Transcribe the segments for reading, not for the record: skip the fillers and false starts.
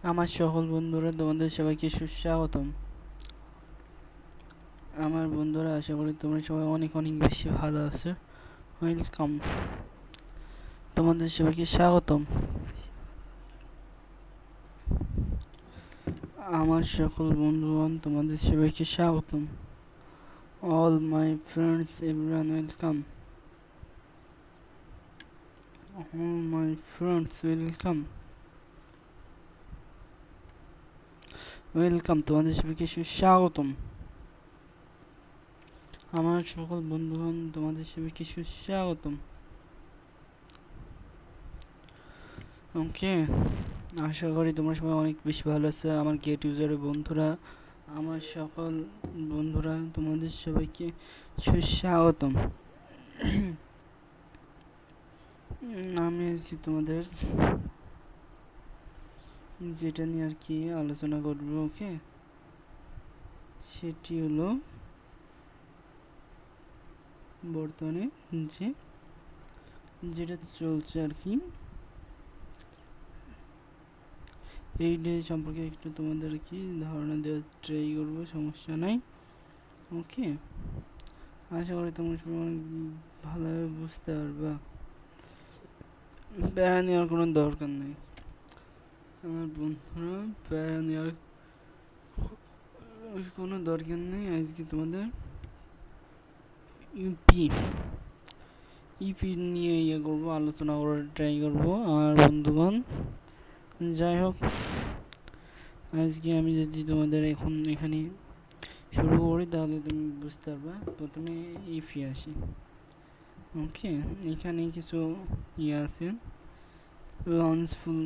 আমার সকল বন্ধুরা তোমাদের সবাইকে সুস্বাগতম। আমার বন্ধুরা, আশা করি তোমরা সবাই অনেক অনেক বেশি ভালো আছো। ওয়েলকাম, তোমাদের সবাইকে স্বাগতম। আমার সকল বন্ধুগণ, তোমাদের সবাইকে স্বাগতম। All my friends, everyone welcome. All my friends welcome. Welcome, তোমাদের সবাইকে সুস্বাগতম। আমার সকল বন্ধুগণ, তোমাদের সবাইকে সুস্বাগতম। ওকে, আশা করি তোমরা সবাই অনেক বেশি ভালো আছো। আমার গেট ইউজারের বন্ধুরা, আমার সকল বন্ধুরা, তোমাদের সবাইকে সুস্বাগতম। আমি আজকে তোমাদের যেটা নিয়ে আর কি আলোচনা করবো, ওকে, সেটি হলো বর্তমানে যেটা চলছে আর কি, এই ডে সম্পর্কে একটু তোমাদের কি ধারণা দেওয়ার ট্রাই করবো, সমস্যা নাই। ওকে, আশা করি তোমরা সবাই অনেক ভালোভাবে বুঝতে পারবা। প্যারা নেওয়ার কোনো দরকার নেই আমার বন্ধুরা, প্যারা নেওয়ার কোনো দরকার নেই। আজকে তোমাদের ইপি ইপি নিয়ে করবো, আলোচনা করার ট্রাই করবো আমার বন্ধুগণ। যাই হোক, আজকে আমি যদি তোমাদের এখানে শুরু করি তাহলে তুমি বুঝতে পারবা। প্রথমে ইপি আসি, ওকে। এখানে কিছু আছে, লঞ্চ ফুল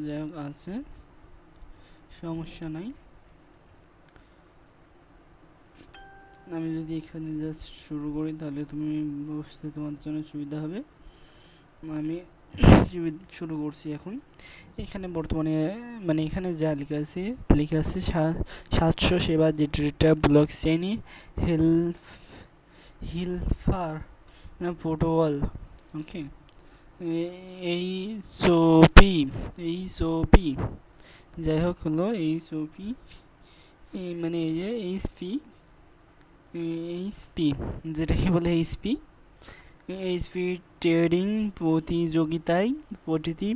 যাই হোক আছে, সমস্যা নাই। আমি যদি এখানে জাস্ট শুরু করি তাহলে তুমি বুঝতে তোমার জন্য সুবিধা হবে। আমি শুরু করছি এখন। এখানে বর্তমানে মানে এখানে যা লেখা আছে 700 সেবা ডেটা ব্লক চেইন হিলফার প্রোটোকল, ওকে। এইচওপি যাই হোক হলো এইচওপি, মানে এই যে এইচপি যেটাকে বলে এইচপি ট্রেডিং প্রতিযোগিতায় প্রতিটি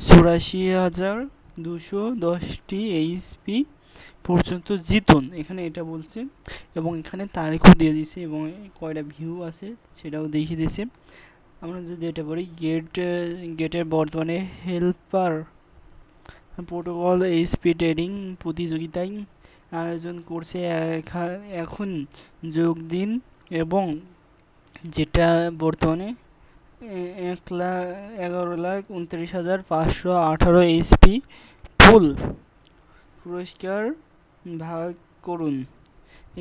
84,210টি এইচপি পর্যন্ত জিতুন, এখানে এটা বলছে। এবং এখানে তারিখও দিয়ে দিছে এবং কয়টা ভিউ আছে সেটাও দেখিয়ে দিয়েছে। আমরা যদি এটা বলি গেটের বর্তমানে হেল্পার প্রোটোকল এইচপি ট্রেডিং প্রতিযোগিতায় আয়োজন করছে, এখন যোগ দিন। এবং যেটা বর্তমানে 11,29,518 এইচপি ফুল পুরস্কার ভাগ করুন,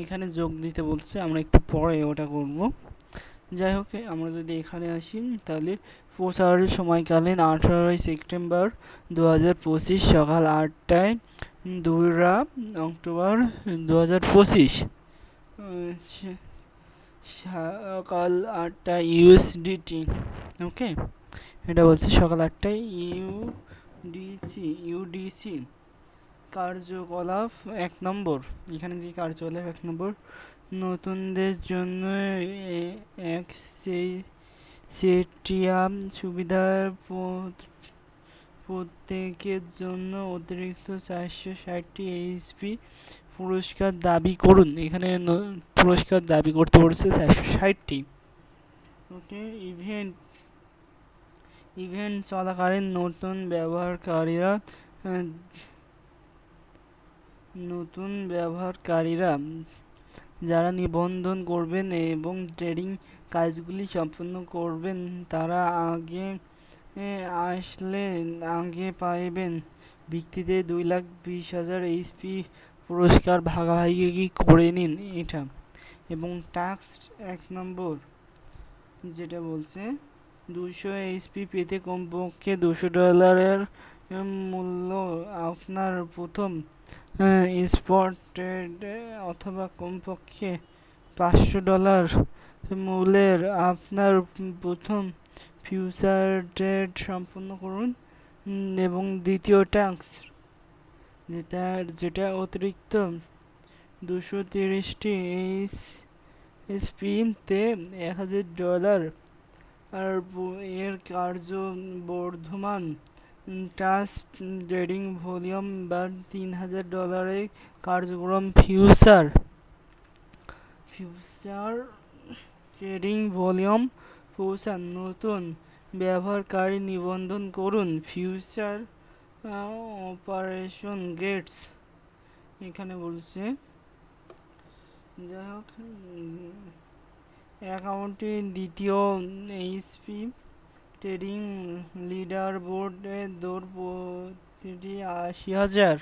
এখানে যোগ দিতে বলছে। আমরা একটু পরে ওটা করব। যাই হোক, আমরা যদি এখানে আসি তাহলে প্রচার সময়কালীন 18 সেপ্টেম্বর 2025 সকাল 8টায়, 2 অক্টোবর 2025 সকাল 8টা ইউএসডিটি, ওকে। এটা বলছে সকাল 8টায় ইউডিসি। কার্যকলাপ 1 নম্বর, এখানে যে কার্যকলাপ 1 নম্বর, নতুনদের জন্য এক সেটিয়াম সুবিধার প্রত্যেকের জন্য অতিরিক্ত 460টি এইচপি পুরস্কার দাবি করুন, এখানে পুরস্কার দাবি করতে বলছে 460টি, ওকে। ইভেন্ট চলাকালীন নতুন ব্যবহারকারীরা যারা নিবন্ধন করবেন এবং ট্রেডিং কাজগুলি সম্পন্ন করবেন তারা আগে আসলে আগে পাইবেন ভিত্তিতে 2,20,000 এইচপি পুরস্কার ভাগাভাগি করে নিন, এটা। এবং টাস্ক 1 নম্বর যেটা বলছে 200 এইচপি পেতে কমপক্ষে $200 মূল্য আপনার প্রথম স্পট ট্রেড অথবা কমপক্ষে $500 মূল্যের আপনার প্রথম ফিউচার ট্রেড সম্পন্ন করুন। এবং দ্বিতীয় টাস্ক যেটা অতিরিক্ত 230টি এইচপিতে $1000 আর এর কার্য বর্ধমান ট্রাস্ট ট্রেডিং ভলিউম বা $3000 কার্যক্রম ফিউচার ট্রেডিং ভলিউম পৌঁছান নতুন ব্যবহারকারী নিবন্ধন করুন ফিউচার অপারেশন গেটস এখানে বলছে। যাই হোক অ্যাকাউন্টটি দ্বিতীয় এইচপি ট্রেডিং লিডার বোর্ডে দৌড় প্রতিটি 80,000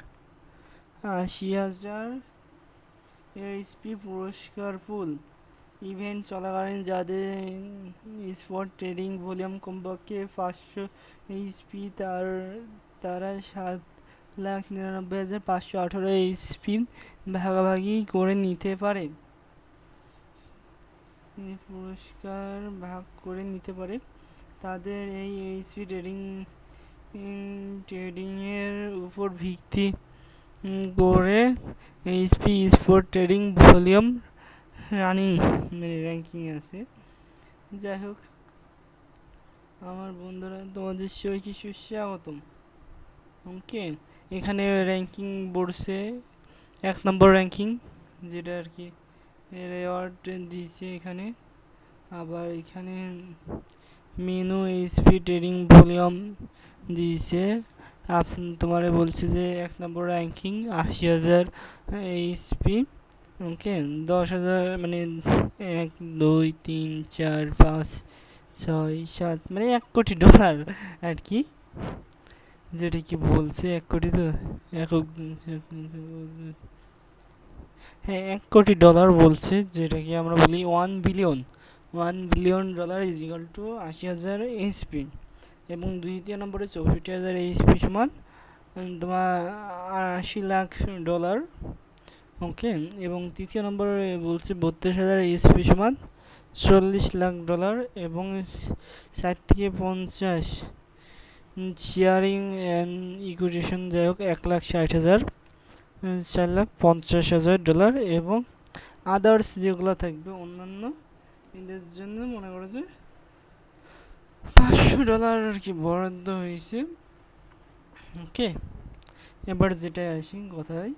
এইচপি পুরস্কার পুল ইভেন্ট চলাকালীন যাদের স্পট ট্রেডিং ভলিউম কমপক্ষে 500 এইচপি তারা 7,99,518 এইচপি ভাগাভাগি করে নিতে পারে। পুরস্কার ভাগ করে নিতে পারে তাদের এই এইচপি ট্রেডিংয়ের উপর ভিত্তি করে HP sport trading volume ranking আছে। যাই হোক আমার বন্ধুরা তোমাদের সবাইকে সুস্বাগতম। ওকে এখানে র্যাঙ্কিং বলছে 1 নম্বর র্যাঙ্কিং যেটা আর কি রেওয়ার্ড দিয়েছে এখানে। আবার এখানে মেনু এইচপি ট্রেডিং ভলিউম দিয়েছে তোমারে বলছে যে 1 নম্বর র্যাঙ্কিং 80,000 এইচপি। ওকে 10,000 মানে 1 2 3 4 5 6 7 মানে $1,000,000 আর কি, যেটা কি বলছে 1 কোটি তো হ্যাঁ $1,000,000,000 বলছে, যেটা কি আমরা বলি $1 billion is equal to 80,000 HP. এবং দ্বিতীয় নম্বরে 64,000 এইচপি সমান তোমার $80,00,000। ওকে এবং তৃতীয় নম্বরে বলছে 32,000 এইচপি সমান $40,00,000 এবং 60 থেকে 50 শেয়ারিং অ্যান্ড ইকুইটেশন যাই হোক $1,60,000 $4,50,000 এবং আদার্স যেগুলো থাকবে অন্যান্য এদের জন্য মনে করো যে $500 আর কি বরাদ্দ হয়েছে। ওকে এবার যেটা আসি কথায়,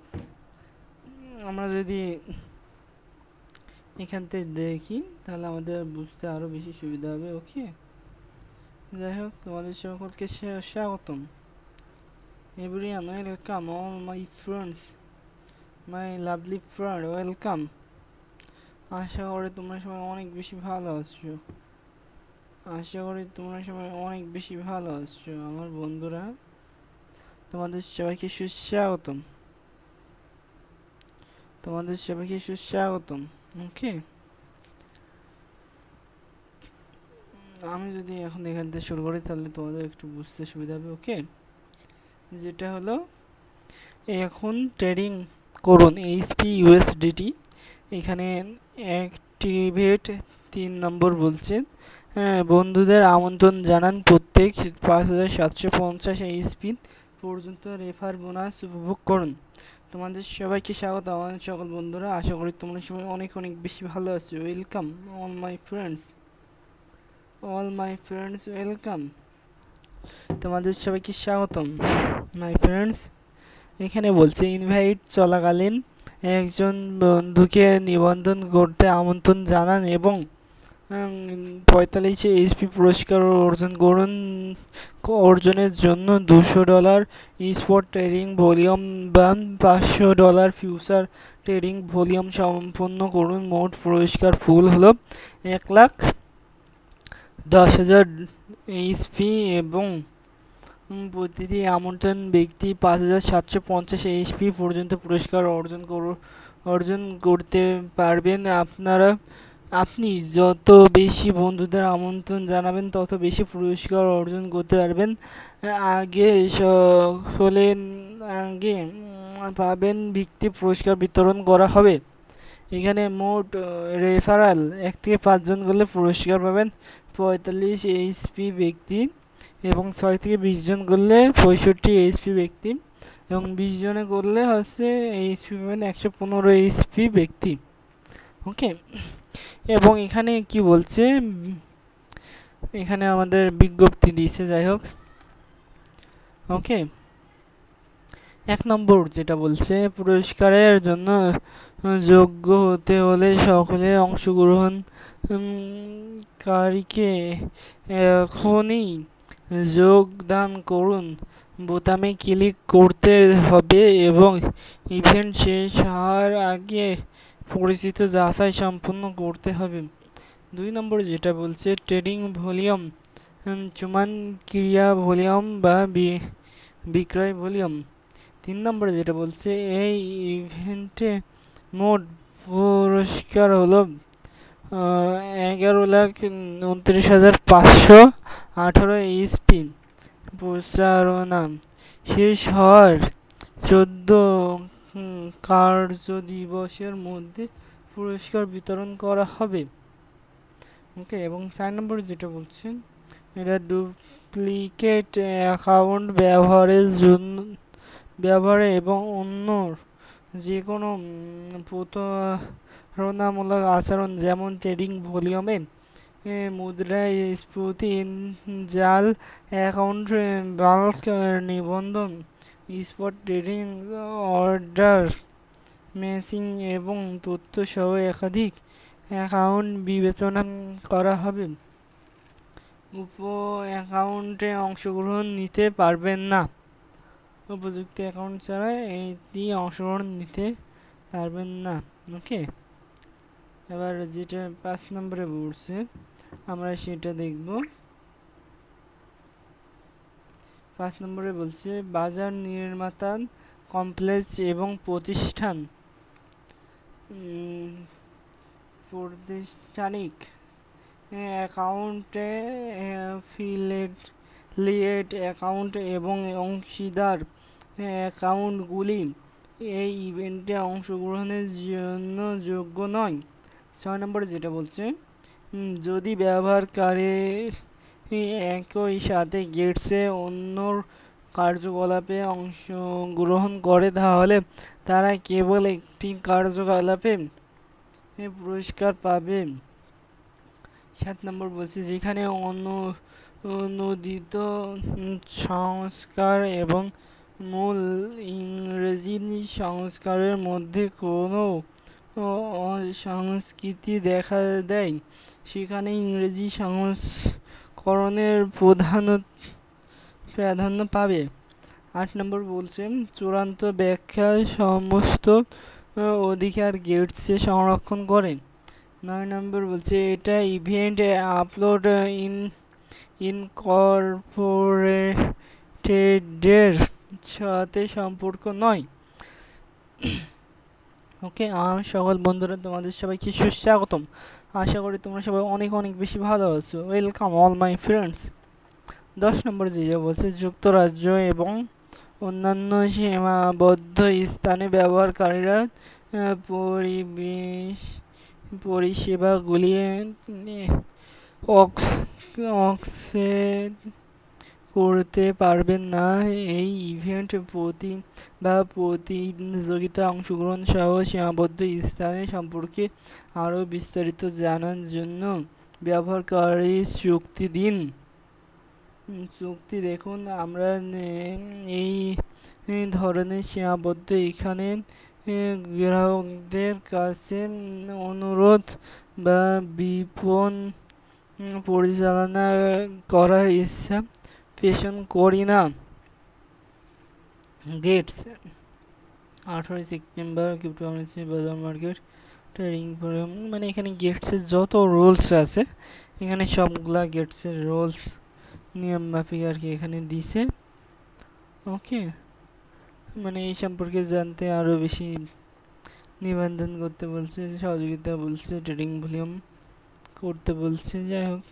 আমরা যদি এখান থেকে দেখি তাহলে আমাদের বুঝতে আরও বেশি সুবিধা হবে। ওকে যাই হোক তোমাদের সকলকে স্বাগতম। Everyone welcome all my friends, my lovely friend welcome. আশা করি তোমরা সবাই অনেক বেশি ভালো আছো, আমার বন্ধুরা। তোমাদের সবাইকে সুস্বাগতম। ওকে আমি যদি এখন এখান থেকে শুরু করি তাহলে তোমাদের একটু বুঝতে সুবিধা হবে। ওকে যেটা হলো এখন ট্রেডিং করুন এইচপি ইউএসডিটি, এখানে অ্যাক্টিভেট 3 নম্বর বলছেন। হ্যাঁ বন্ধুদের আমন্ত্রণ জানান প্রত্যেক 5,750 এইচপি পর্যন্ত রেফার বোনাস উপভোগ করুন। তোমাদের সবাইকে স্বাগত আমার সকল বন্ধুরা, আশা করি তোমরা সবাই অনেক বেশি ভালো আছো। Welcome all my friends welcome. তোমাদের সবাইকে স্বাগতম মাই ফ্রেন্ডস। এখানে বলছে ইনভাইট চলাকালীন একজন বন্ধুকে নিবন্ধন করতে আমন্ত্রণ জানান এবং 45 এইচপি পুরস্কার অর্জনের জন্য $200 স্পট ট্রেডিং ভলিউম বা $500 ফিউচার ট্রেডিং ভলিউম সম্পন্ন করুন। মোট পুরস্কার পুল হলো 1,10,000 এইচপি এবং প্রতিটি আমন্ত্রণ ব্যক্তি 5,750 এইচপি পর্যন্ত পুরস্কার অর্জন করতে পারবেন। আপনি যত বেশি বন্ধুদের আমন্ত্রণ জানাবেন তত বেশি পুরস্কার অর্জন করতে পারবেন। আগে পাবেন ভিত্তি পুরস্কার বিতরণ করা হবে। এখানে মোট রেফারাল 1 থেকে 5 জন করলে পুরস্কার পাবেন 45 এইচপি ব্যক্তি এবং 6 থেকে 20 জন করলে 65 এইচপি ব্যক্তি এবং 20 জনে করলে হচ্ছে এইচপি পাবেন 115 এইচপি ব্যক্তি। ওকে, এবং এখানে কি বলছে, এখানে আমাদের বিজ্ঞপ্তি দিয়েছে, যাই হোক। ওকে, 1 নম্বর যেটা বলছে, পুরস্কারের জন্য যোগ্য হতে হলে সকলে অংশগ্রহণকারীকে এখনই যোগদান করুন বোতামে ক্লিক করতে হবে এবং ইভেন্ট শেষ হওয়ার আগে পরিচিত যাচাই সম্পূর্ণ করতে হবে। 2 নম্বর যেটা বলছে, ট্রেডিং ভলিউম, চুমান ক্রিয়া ভলিউম বা বিক্রয় ভলিউম। 3 নম্বরে যেটা বলছে, এই ইভেন্টে মোট পুরস্কার হলো 11,29,518 এইচপি। প্রচারণা শেষ হওয়ার 14 কার্য দিবসের মধ্যে পুরস্কার বিতরণ করা হবে। ওকে, এবং 4 নম্বরে যেটা বলছে, এটা ডুপ্লিকেট অ্যাকাউন্ট ব্যবহারে এবং অন্য যে কোনো প্রতারণামূলক আচরণ, যেমন ট্রেডিং ভলিউমে মুদ্রাস্ফীতি, জাল অ্যাকাউন্ট, বাল্ক নিবন্ধন, স্পট ট্রেডিং, অর্ডার ম্যাচিং এবং তথ্য সহ একাধিক অ্যাকাউন্ট বিবেচনা করা হবে। অ্যাকাউন্টে অংশগ্রহণ নিতে পারবেন না। উপযুক্ত অ্যাকাউন্ট ছাড়া এটি অংশগ্রহণ নিতে পারবেন না। ওকে, এবার যেটা 5 নম্বরে বলছে আমরা সেটা দেখব। 5 নম্বরে বলছে, বাজার নির্মাতা কমপ্লেক্স এবং প্রতিষ্ঠান প্রাতিষ্ঠানিক অ্যাকাউন্টে অ্যাফিলিয়েট অ্যাকাউন্ট এবং অংশীদার অ্যাকাউন্টগুলি এই ইভেন্টে অংশগ্রহণের জন্য যোগ্য নয়। 6 নম্বরে যেটা বলছে, যদি ব্যবহারকারী একই সাথে গেটসে অন্য কার্যকলাপে অংশগ্রহণ করে, তাহলে তারা কেবল একটি কার্যকলাপে পুরস্কার পাবে। 7 নম্বর বলছে, যেখানে অনুদিত সংস্কার এবং মূল ইংরেজি সংস্কারের মধ্যে কোনো সংস্কৃতি দেখা দেয়, সেখানে ইংরেজি সংস্করণের প্রাধান্য পাবে। 8 নম্বর বলছে, চূড়ান্ত ব্যাখ্যা সমস্ত অধিকার গেটসে সংরক্ষণ করে। 9 নম্বর বলছে, এটা ইভেন্ট আপলোড ইনকর্পোরেটেডের সাথে সম্পর্ক নয়। ওকে, আমার সকল বন্ধুরা, তোমাদের সবাইকে সুস্বাগতম। আশা করি তোমরা সবাই অনেক অনেক বেশি ভালো আছো। Welcome all my friends. 10 নম্বর যে বলছে, যুক্তরাজ্য এবং অন্যান্য সীমাবদ্ধ স্থানে ব্যবহারকারীরা পরিষেবাগুলি অ্যাক্সেস করতে পারবেন না। এই ইভেন্ট প্রতিযোগিতা অংশগ্রহণ সহ সীমাবদ্ধ স্থানে সম্পর্কে আরও বিস্তারিত জানার জন্য ব্যবহারকারী চুক্তি দেখুন। আমরা এই ধরনের সীমাবদ্ধ এখানে গ্রাহকদের কাছে অনুরোধ বা বিপণ পরিচালনা করার ইচ্ছা পেশন করি না। গেটস 18 সেপ্টেম্বর ক্রিপ্টোকারেন্সি বাজার মার্কেট ট্রেডিং ফোরাম, মানে এখানে গেটসের যত রুলস আছে এখানে সবগুলা গেটসের রুলস নিয়ম মাফিক আর কি এখানে দিছে। ওকে, মানে এই সম্পর্কে জানতে আরও বেশি নিবন্ধন করতে বলছে, সহযোগিতা বলছে, ট্রেডিং ভলিউম করতে বলছে। যাই হোক,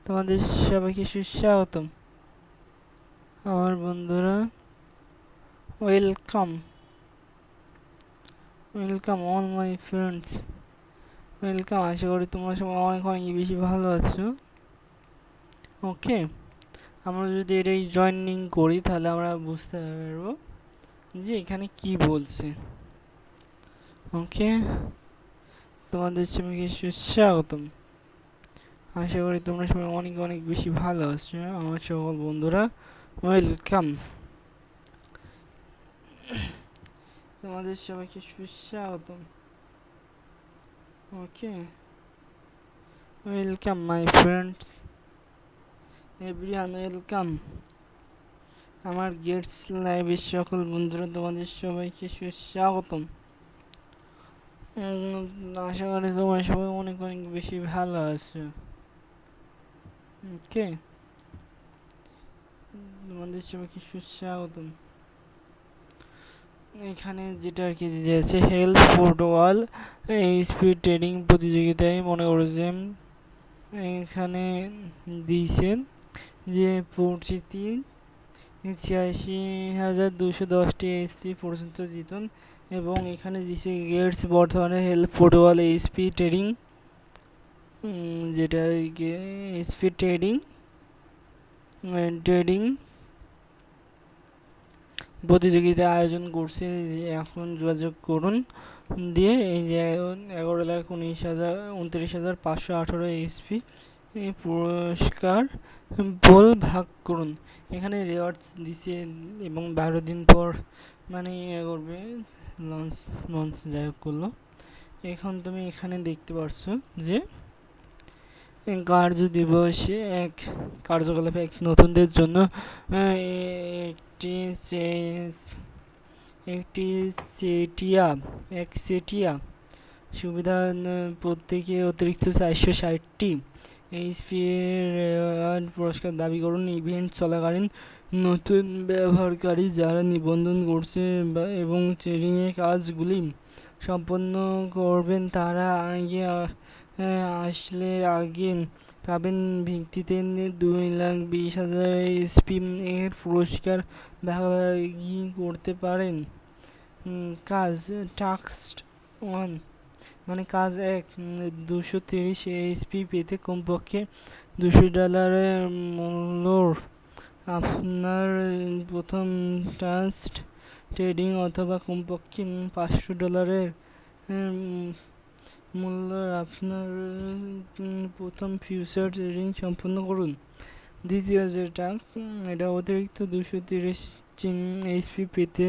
তোমাদের সবাইকে সুস্বাগতম আমার বন্ধুরা। Welcome all my friends, welcome. আশা করি তোমরা সবাই অনেক অনেক বেশি ভালো আছো। ওকে, আমরা যদি এটাই জয়েনিং করি তাহলে আমরা বুঝতে পারবো যে এখানে কি বলছে। ওকে, তোমাদের সবাইকে সুস্বাগতম। আশা করি তোমরা সবাই অনেক অনেক বেশি ভালো আছো। আমার সকল বন্ধুরা ওয়েলকাম, তোমাদের সবাইকে সুস্বাগতম। Okay, welcome my friends, everyone welcome. আমার গেটস লাইভের সকল বন্ধুরা তোমাদের সবাইকে সুস্বাগতম। আশা করি তোমরা সবাই অনেক অনেক বেশি ভালো আছো। ওকে, তোমাদের সবাইকে সুস্বাগতম। এখানে যেটা আর কি দিয়েছে, হেল্প ফুটবল স্পিড ট্রেডিং প্রতিযোগিতায় মনে করছেন এখানে দিয়েছে যে পরিচিতি 86,210টি এইচপি পর্যন্ত জিতুন, এবং এখানে দিছে গেটস বর্তমানে হেল্প ফুটবল এইচপি ট্রেডিং, যেটা এইচপি ট্রেডিং প্রতিযোগিতা আয়োজন করছে। এখন যোগাযোগ করুন দিয়ে এই যে 11,19,29,518 এইচপি পুরস্কার বল ভাগ করুন। এখানে রিওয়ার্ডস দিছে এবং 12 দিন পর মানে করবে লঞ্চ যাই হোক করলো। এখন তুমি এখানে দেখতে পারছো যে কার্য দিবসে কার্যকলাপে নতুনদের জন্য একটি চেটিয়া সুবিধা, প্রত্যেকে অতিরিক্ত 460টি এইচপি পুরস্কার দাবি করুন। ইভেন্ট চলাকালীন নতুন ব্যবহারকারী যারা নিবন্ধন করছে এবং ট্রেডিংয়ের কাজগুলি সম্পন্ন করবেন তারা আগে আসলে আগে পাবেন ভিত্তিতে 2,20,000 এইচপি এর পুরস্কার ভাগাভাগি করতে পারেন। কাজ টাস্ক 1 মানে কাজ 1, 230 এইচপি পেতে কমপক্ষে $200 মূল্যর আপনার প্রথম ট্রাস্ট ট্রেডিং অথবা কমপক্ষে $500 মূল্যর আপনার প্রথম ফিউচার ট্রেডিং সম্পন্ন করুন। দ্বিতীয় যে টাস্ক, এটা অতিরিক্ত 230 এইচপি পেতে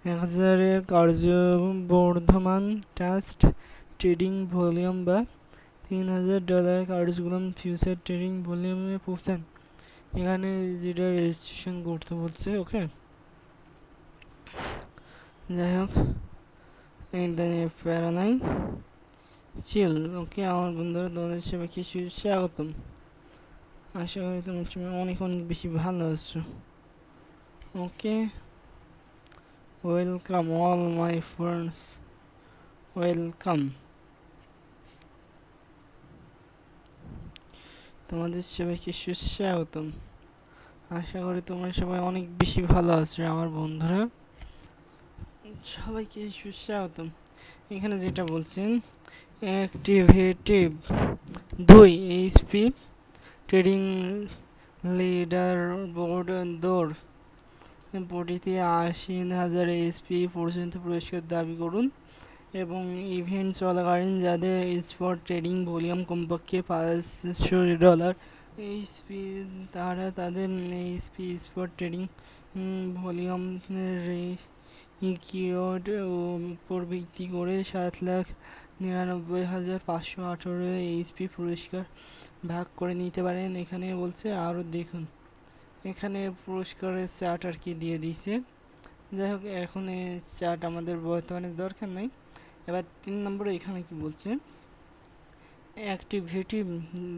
1,000 কার্যবর্ধমান ট্রাস্ট ট্রেডিং ভলিউম বা $3,000 কার্যক্রম ফিউচার ট্রেডিং ভলিউমে পৌঁছান। এখানে যেটা রেজিস্ট্রেশন করতে বলছে। ওকে, যাই হোক প্যারা নাই, চিল। ওকে আমার বন্ধুরা তোমাদের সবাইকে সুস্বাগতম। আশা করি তোমার সময় অনেক অনেক বেশি ভালো আছো। Okay, welcome all my friends, welcome. তোমাদের সবাইকে সুস্বাগতম। আশা করি তোমরা সবাই অনেক বেশি ভালো আছো আমার বন্ধুরা, সবাইকে সুস্বাগতম। এখানে যেটা বলছেন, অ্যাক্টিভেটিভ 2 এইচপি ট্রেডিং লিডার বোর্ড দৌড় প্রতিটি 80,000 এইচপি পর্যন্ত পুরস্কার দাবি করুন, এবং ইভেন্ট চলাকালীন যাদের স্পট ট্রেডিং ভলিউম কমপক্ষে $500 এইচপি তারা তাদের এইচপি স্পট ট্রেডিং ভলিউম রিকিওড উপর ভিত্তি করে 7,99,518 এইচপি পুরস্কার ভাগ করে নিতে পারেন। এখানে বলছে আরও দেখুন, এখানে পুরস্কারের চার্ট আর কি দিয়ে দিয়েছে। যাই হোক এখন এই চার্ট আমাদের বর্তমানে দরকার নেই। এবার 3 নম্বরে এখানে কি বলছে, অ্যাক্টিভিটি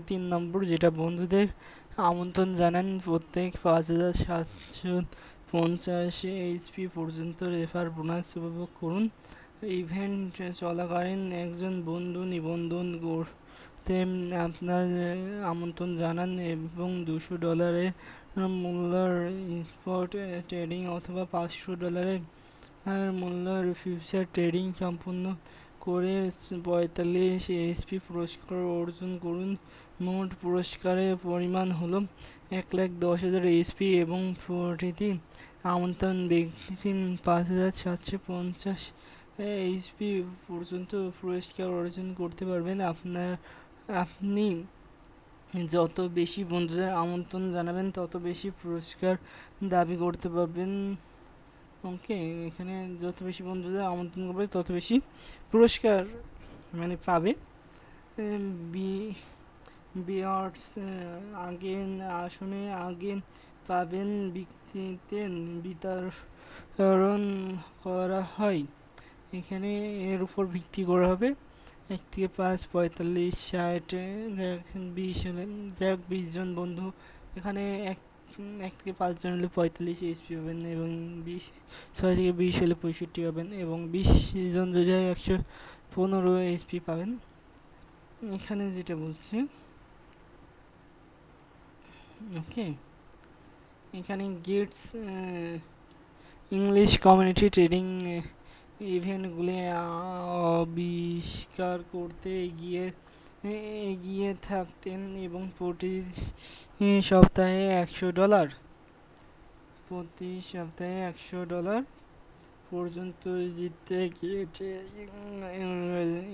3 নম্বর, যেটা বন্ধুদের আমন্ত্রণ জানান প্রত্যেক 5,750 এইচপি পর্যন্ত রেফার বোনাস উপভোগ করুন। ইভেন্ট চলাকালীন একজন বন্ধু নিবন্ধন করতে আপনার আমন্ত্রণ জানান এবং $200 মূল্যের স্পট ট্রেডিং অথবা $500 মূল্যের ফিউচার ট্রেডিং সম্পূর্ণ করে 45 এইচপি পুরস্কার অর্জন করুন। মোট পুরস্কারের পরিমাণ হলো 1,10,000 এইচপি এবং প্রতিটি আমন্ত্রণ ব্যক্তি 5,750 এইচপি পর্যন্ত পুরস্কার অর্জন করতে পারবেন। আপনি যত বেশি বন্ধুদের আমন্ত্রণ জানাবেন তত বেশি পুরস্কার দাবি করতে পারবেন। ওকে, এখানে যত বেশি বন্ধুদের আমন্ত্রণ করবে তত বেশি পুরস্কার মানে পাবে। বি বিয়ার্স আগে আসনে আগে পাবেন ব্যক্তিতে বিতরণ করা হয়। এখানে এর উপর ভিত্তি করা হবে 1 থেকে 5, 45, 60, 20 হলে যাই হোক 20 জন বন্ধু এখানে 1 থেকে 5 জন হলে 45 এইচপি পাবেন এবং 6 থেকে 20 হলে 65 পাবেন এবং 20 জন যদি হয় 115 এইচপি পাবেন। এখানে যেটা বলছে ওকে, এখানে গেটস ইংলিশ কমিউনিটি ট্রেডিং ইভেন্টগুলি আবিষ্কার করতে এগিয়ে থাকতেন এবং প্রতি সপ্তাহে $100 পর্যন্ত জিততে গিয়েছে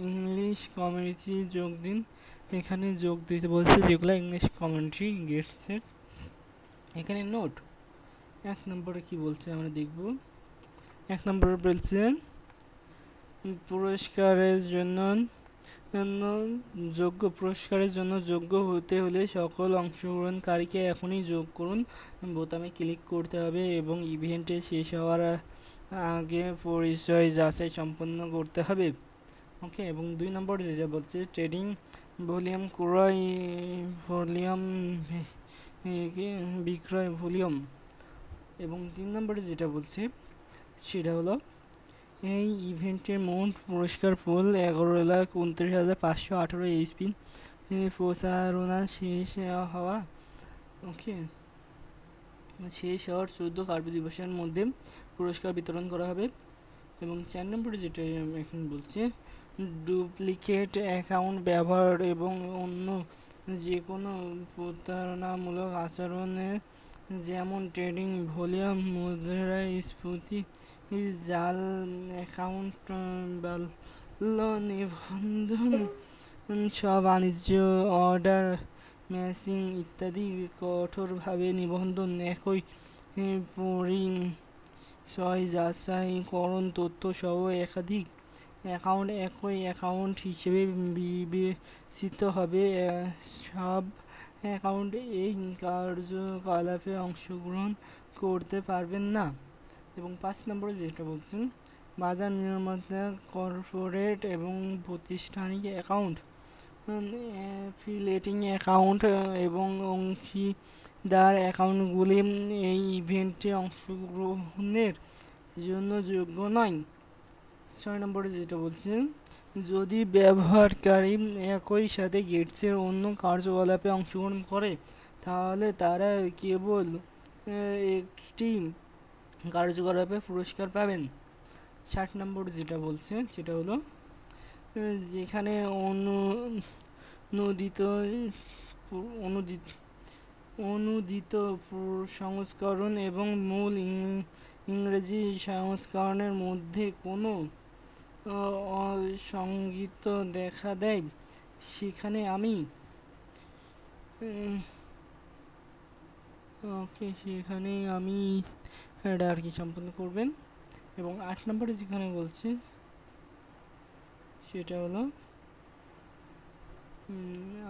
ইংলিশ কমিউনিটি যোগ দিন। এখানে যোগ দিতে বলছে যেগুলো ইংলিশ কমিউনিটি গেটসের। এখানে নোট 1 নম্বরে কি বলছে আমরা দেখব। 1 নম্বরে বলছে পুরস্কারের জন্য যোগ্য হতে হলে সকল অংশগ্রহণকারীকে এখনই যোগ করুন বোতামে ক্লিক করতে হবে এবং ইভেন্টে শেষ হওয়ার আগে পরিচয় যাচাই সম্পন্ন করতে হবে। ওকে, এবং 2 নম্বরে যেটা বলছে ট্রেডিং ভলিউম ক্রয় ভলিউম বিক্রয় ভলিউম। এবং 3 নম্বরে যেটা বলছে সেটা হলো এই ইভেন্টের মোট পুরস্কার পুল 11,29,518 এইচপি প্রচারণা শেষ হওয়া ওকে শেষ হওয়ার 14 কার্যদিবসের মধ্যে পুরস্কার বিতরণ করা হবে। এবং 4 নম্বরে যেটা এখন বলছে ডুপ্লিকেট অ্যাকাউন্ট ব্যবহার এবং অন্য যে কোনো প্রতারণামূলক আচরণে যেমন ট্রেডিং ভলিউম মুদ্রাস্ফীতি জাল অ্যাকাউন্ট নিবন্ধন বাণিজ্য অর্ডার ম্যাচিং ইত্যাদি কঠোরভাবে নিবন্ধন একই পরিচয় যাচাইকরণ তথ্য সহ একাধিক অ্যাকাউন্ট একই অ্যাকাউন্ট হিসেবে বিবেচিত হবে। সব অ্যাকাউন্ট এই কার্যকলাপে অংশগ্রহণ করতে পারবেন না। এবং 5 নম্বরে যেটা বলছেন বাজার নিরাপত্তা কর্পোরেট এবং প্রাতিষ্ঠানিক অ্যাকাউন্ট অ্যাফিলিয়েটিং অ্যাকাউন্ট এবং অংশীদার অ্যাকাউন্টগুলি এই ইভেন্টে অংশগ্রহণের জন্য যোগ্য নয়। 6 নম্বরে যেটা বলছে যদি ব্যবহারকারী একই সাথে গেটসের অন্য কার্যকলাপে অংশগ্রহণ করে তাহলে তারা কেবল একটি কার্যকলাপে পুরস্কার পাবেন। 60 নম্বর যেটা বলছে সেটা হলো যেখানে অনুদিত সংস্করণ এবং মূল ইংরেজি সংস্করণের মধ্যে কোনো অসঙ্গতি দেখা দেয় সেখানে এটা আর কি সম্পন্ন করবেন। এবং 8 নম্বরে যেখানে বলছে সেটা হলো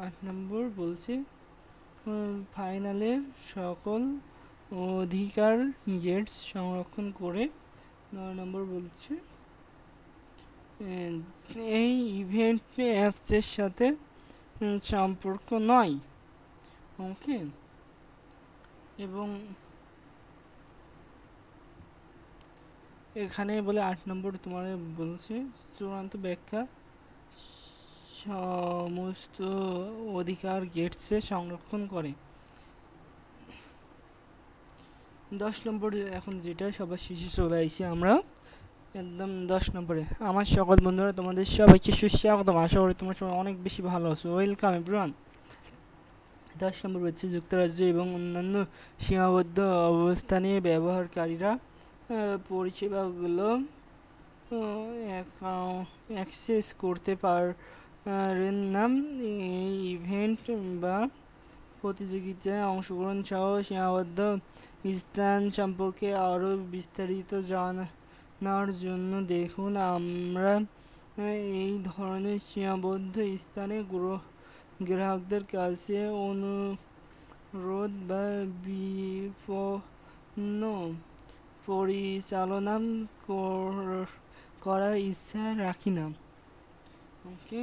8 নম্বর বলছে ফাইনালে সকল অধিকার গেটস সংরক্ষণ করে। 9 নম্বর বলছে এই ইভেন্ট অ্যাপসের সাথে সম্পর্ক নয়। ওকে, এবং এখানে বলে 8 নম্বর তোমার বলছে চূড়ান্ত ব্যাখ্যা সমস্ত অধিকার গেটসে সংরক্ষণ করে। 10 নম্বর এখন যেটা সবার শেষে চলে আইছি আমরা একদম 10 নম্বরে আমার সকল বন্ধুরা তোমাদের সবাইকে সুস্বাগতম। আশা করি তোমরা সবাই অনেক বেশি ভালো আছো। Welcome everyone. নম্বর হচ্ছে যুক্তরাজ্য এবং অন্যান্য সীমাবদ্ধ অবস্থানে ব্যবহারকারীরা পরিষেবাগুলো অ্যাক্সেস করতে পারেন না। এই ইভেন্ট বা প্রতিযোগিতায় অংশগ্রহণ সহ সীমাবদ্ধ স্থান সম্পর্কে আরও বিস্তারিত জানার জন্য দেখুন আমরা এই ধরনের সীমাবদ্ধ স্থানে গ্রাহকদের কাছে অনুরোধ বা বিপন্ন পরিচালনা করার ইচ্ছা রাখি না। ওকে,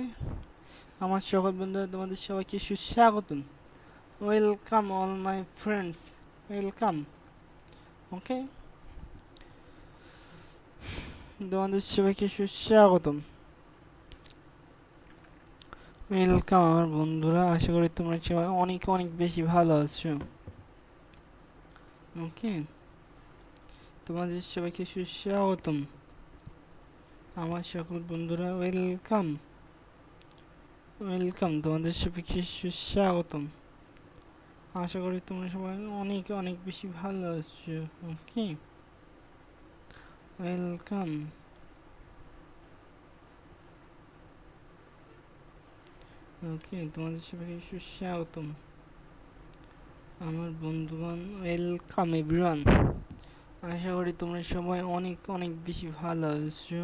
আমার সকল বন্ধুরা তোমাদের সবাইকে সুস্বাগতম। Welcome all my friends, welcome. Okay, তোমাদের সবাইকে সুস্বাগতম, ওয়েলকাম আমার বন্ধুরা। আশা করি তোমরা সবাই অনেক অনেক বেশি ভালো আছো। ওকে, তোমাদের সবাইকে সুস্বাগতম আমার সকল বন্ধুরা, ওয়েলকাম ওয়েলকাম, তোমাদের সবাইকে সুস্বাগতম। আশা করি তোমরা সবাই অনেক অনেক বেশি ভালো আছো। Okay, welcome. ওকে, তোমাদের সবাইকে সুস্বাগতম আমার বন্ধুগণ, ওয়েলকাম এভরিওয়ান। আশা করি তোমরা সবাই অনেক অনেক বেশি ভালো আছো।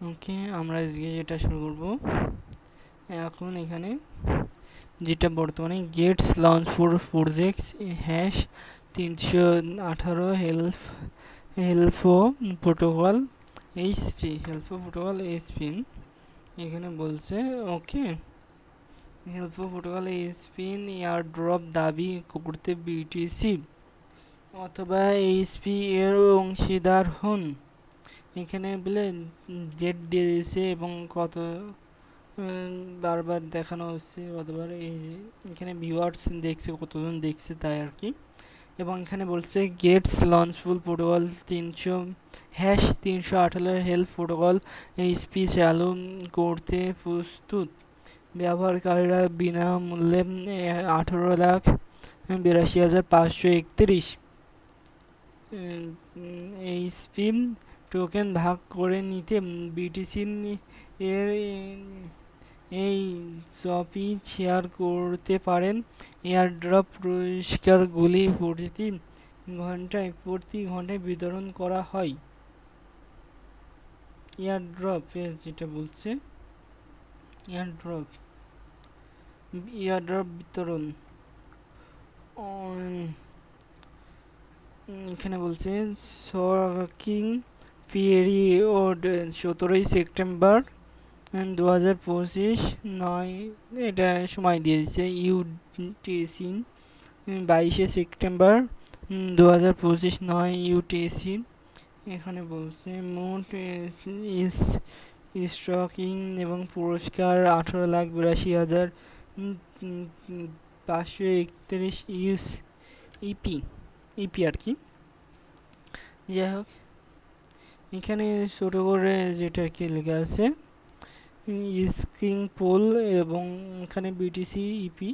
ওকে, আমরা আজকে যেটা শুরু করব এখন এখানে, যেটা বর্তমানে Gates launch for projects hash 318 হেল্পো প্রোটোকল এইচপি, হেল্পো প্রোটোকল এইচপি এখানে বলছে। ওকে, হেল্পো প্রোটোকল এইচপি এয়ার ড্রপ দাবি করতে বিটিসি অথবা এইচপি এর অংশীদার হন। এখানে বলে ডেট দিয়ে দিয়েছে এবং কত বারবার দেখানো হচ্ছে, কতবার এখানে ভিউয়ার্স দেখছে, কতজন দেখছে তাই আর কি। এবং এখানে বলছে Gates launchpool protocol 318 help protocol HP চালু করতে প্রস্তুত। ব্যবহারকারীরা বিনামূল্যে 18,82,531 এইচপি টোকেন ভাগ করে নিতে বিটিসি এর এই চপি শেয়ার করতে পারেন। এয়ারড্রপ পুরস্কারগুলি প্রতি ঘন্টায় বিতরণ করা হয়। এয়ারড্রপ যেটা বলছে, এয়ারড্রপ বিতরণ এখানে বলছে শকিং পিরিয়ড 17 সেপ্টেম্বর 2025, 9 এটা সময় দিয়ে দিচ্ছে। UTC 22 September 2025, 9 UTC. এখানে বলছে মোট স্টকিং এবং পুরস্কার 18,82,531 ইপি আর কি। যাই হোক, এখানে ছোটো করে যেটা কি লেখা আছে স্ক্রিন পোল, এবং এখানে বিটিসি ইপি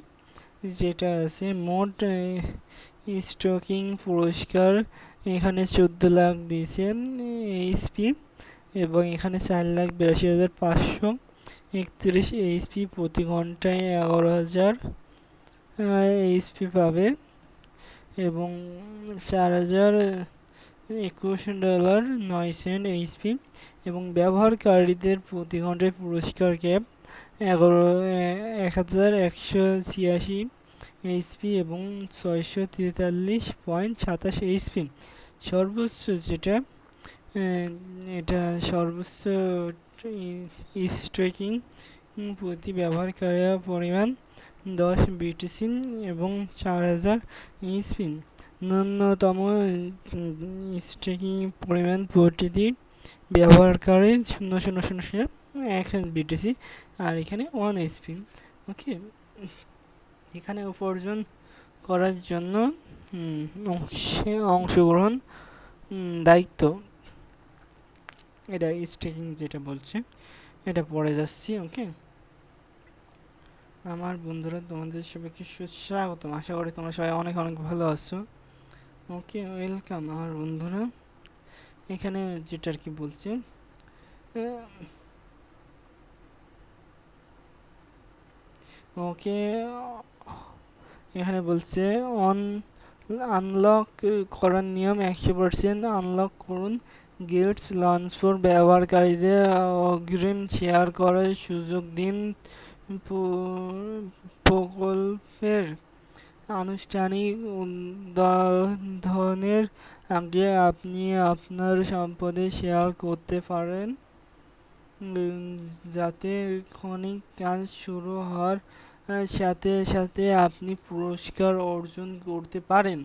যেটা আছে মোট স্টকিং পুরস্কার এখানে 14 লাখ দিয়েছে এইচপি, এবং এখানে 4,82,531 এইচপি প্রতি ঘন্টায় 11,000 এইচপি পাবে, এবং $4,021.09 এইচপি, এবং ব্যবহারকারীদের প্রতি ঘন্টায় পুরস্কার ক্যাপ 1,186 এইচপি এবং 643.27 এইচপি। সর্বোচ্চ যেটা এটা সর্বোচ্চ স্ট্রেকিং প্রতি ব্যবহারকারী পরিমাণ 10 বিটিসি এবং 4,000 এইচপি। ন্যূনতম স্ট্রেকিং পরিমাণ প্রতিটি ব্যবহারকারী 0.000 বিটিসি, আর এখানে 1 এইচপি। ওকে, এখানে উপার্জন করার জন্য অংশগ্রহণ দায়িত্ব, এটা স্ট্রেকিং যেটা বলছে, এটা পড়ে যাচ্ছি। ওকে, আমার বন্ধুরা, তোমাদের সবাইকে সুস্বাগতম। আশা করি তোমরা সবাই অনেক অনেক ভালো আছো। ওকে, ওয়েলকাম আমার বন্ধুরা। এখানে যেটা আর কি বলছে, ওকে, এখানে বলছে অন আনলক করার নিয়ম 100% আনলক করুন। গেটস লঞ্চ ফর ব্যবহারকারীদের অগ্রিম শেয়ার করার সুযোগ দিন। প্রকল্পের আনুষ্ঠানিক উদ্বোধনের আগে আপনি আপনার সম্পদে শেয়ার করতে পারেন, যাতে ক্ষণিক কাজ শুরু হওয়ার সাথে সাথে আপনি পুরস্কার অর্জন করতে পারেন।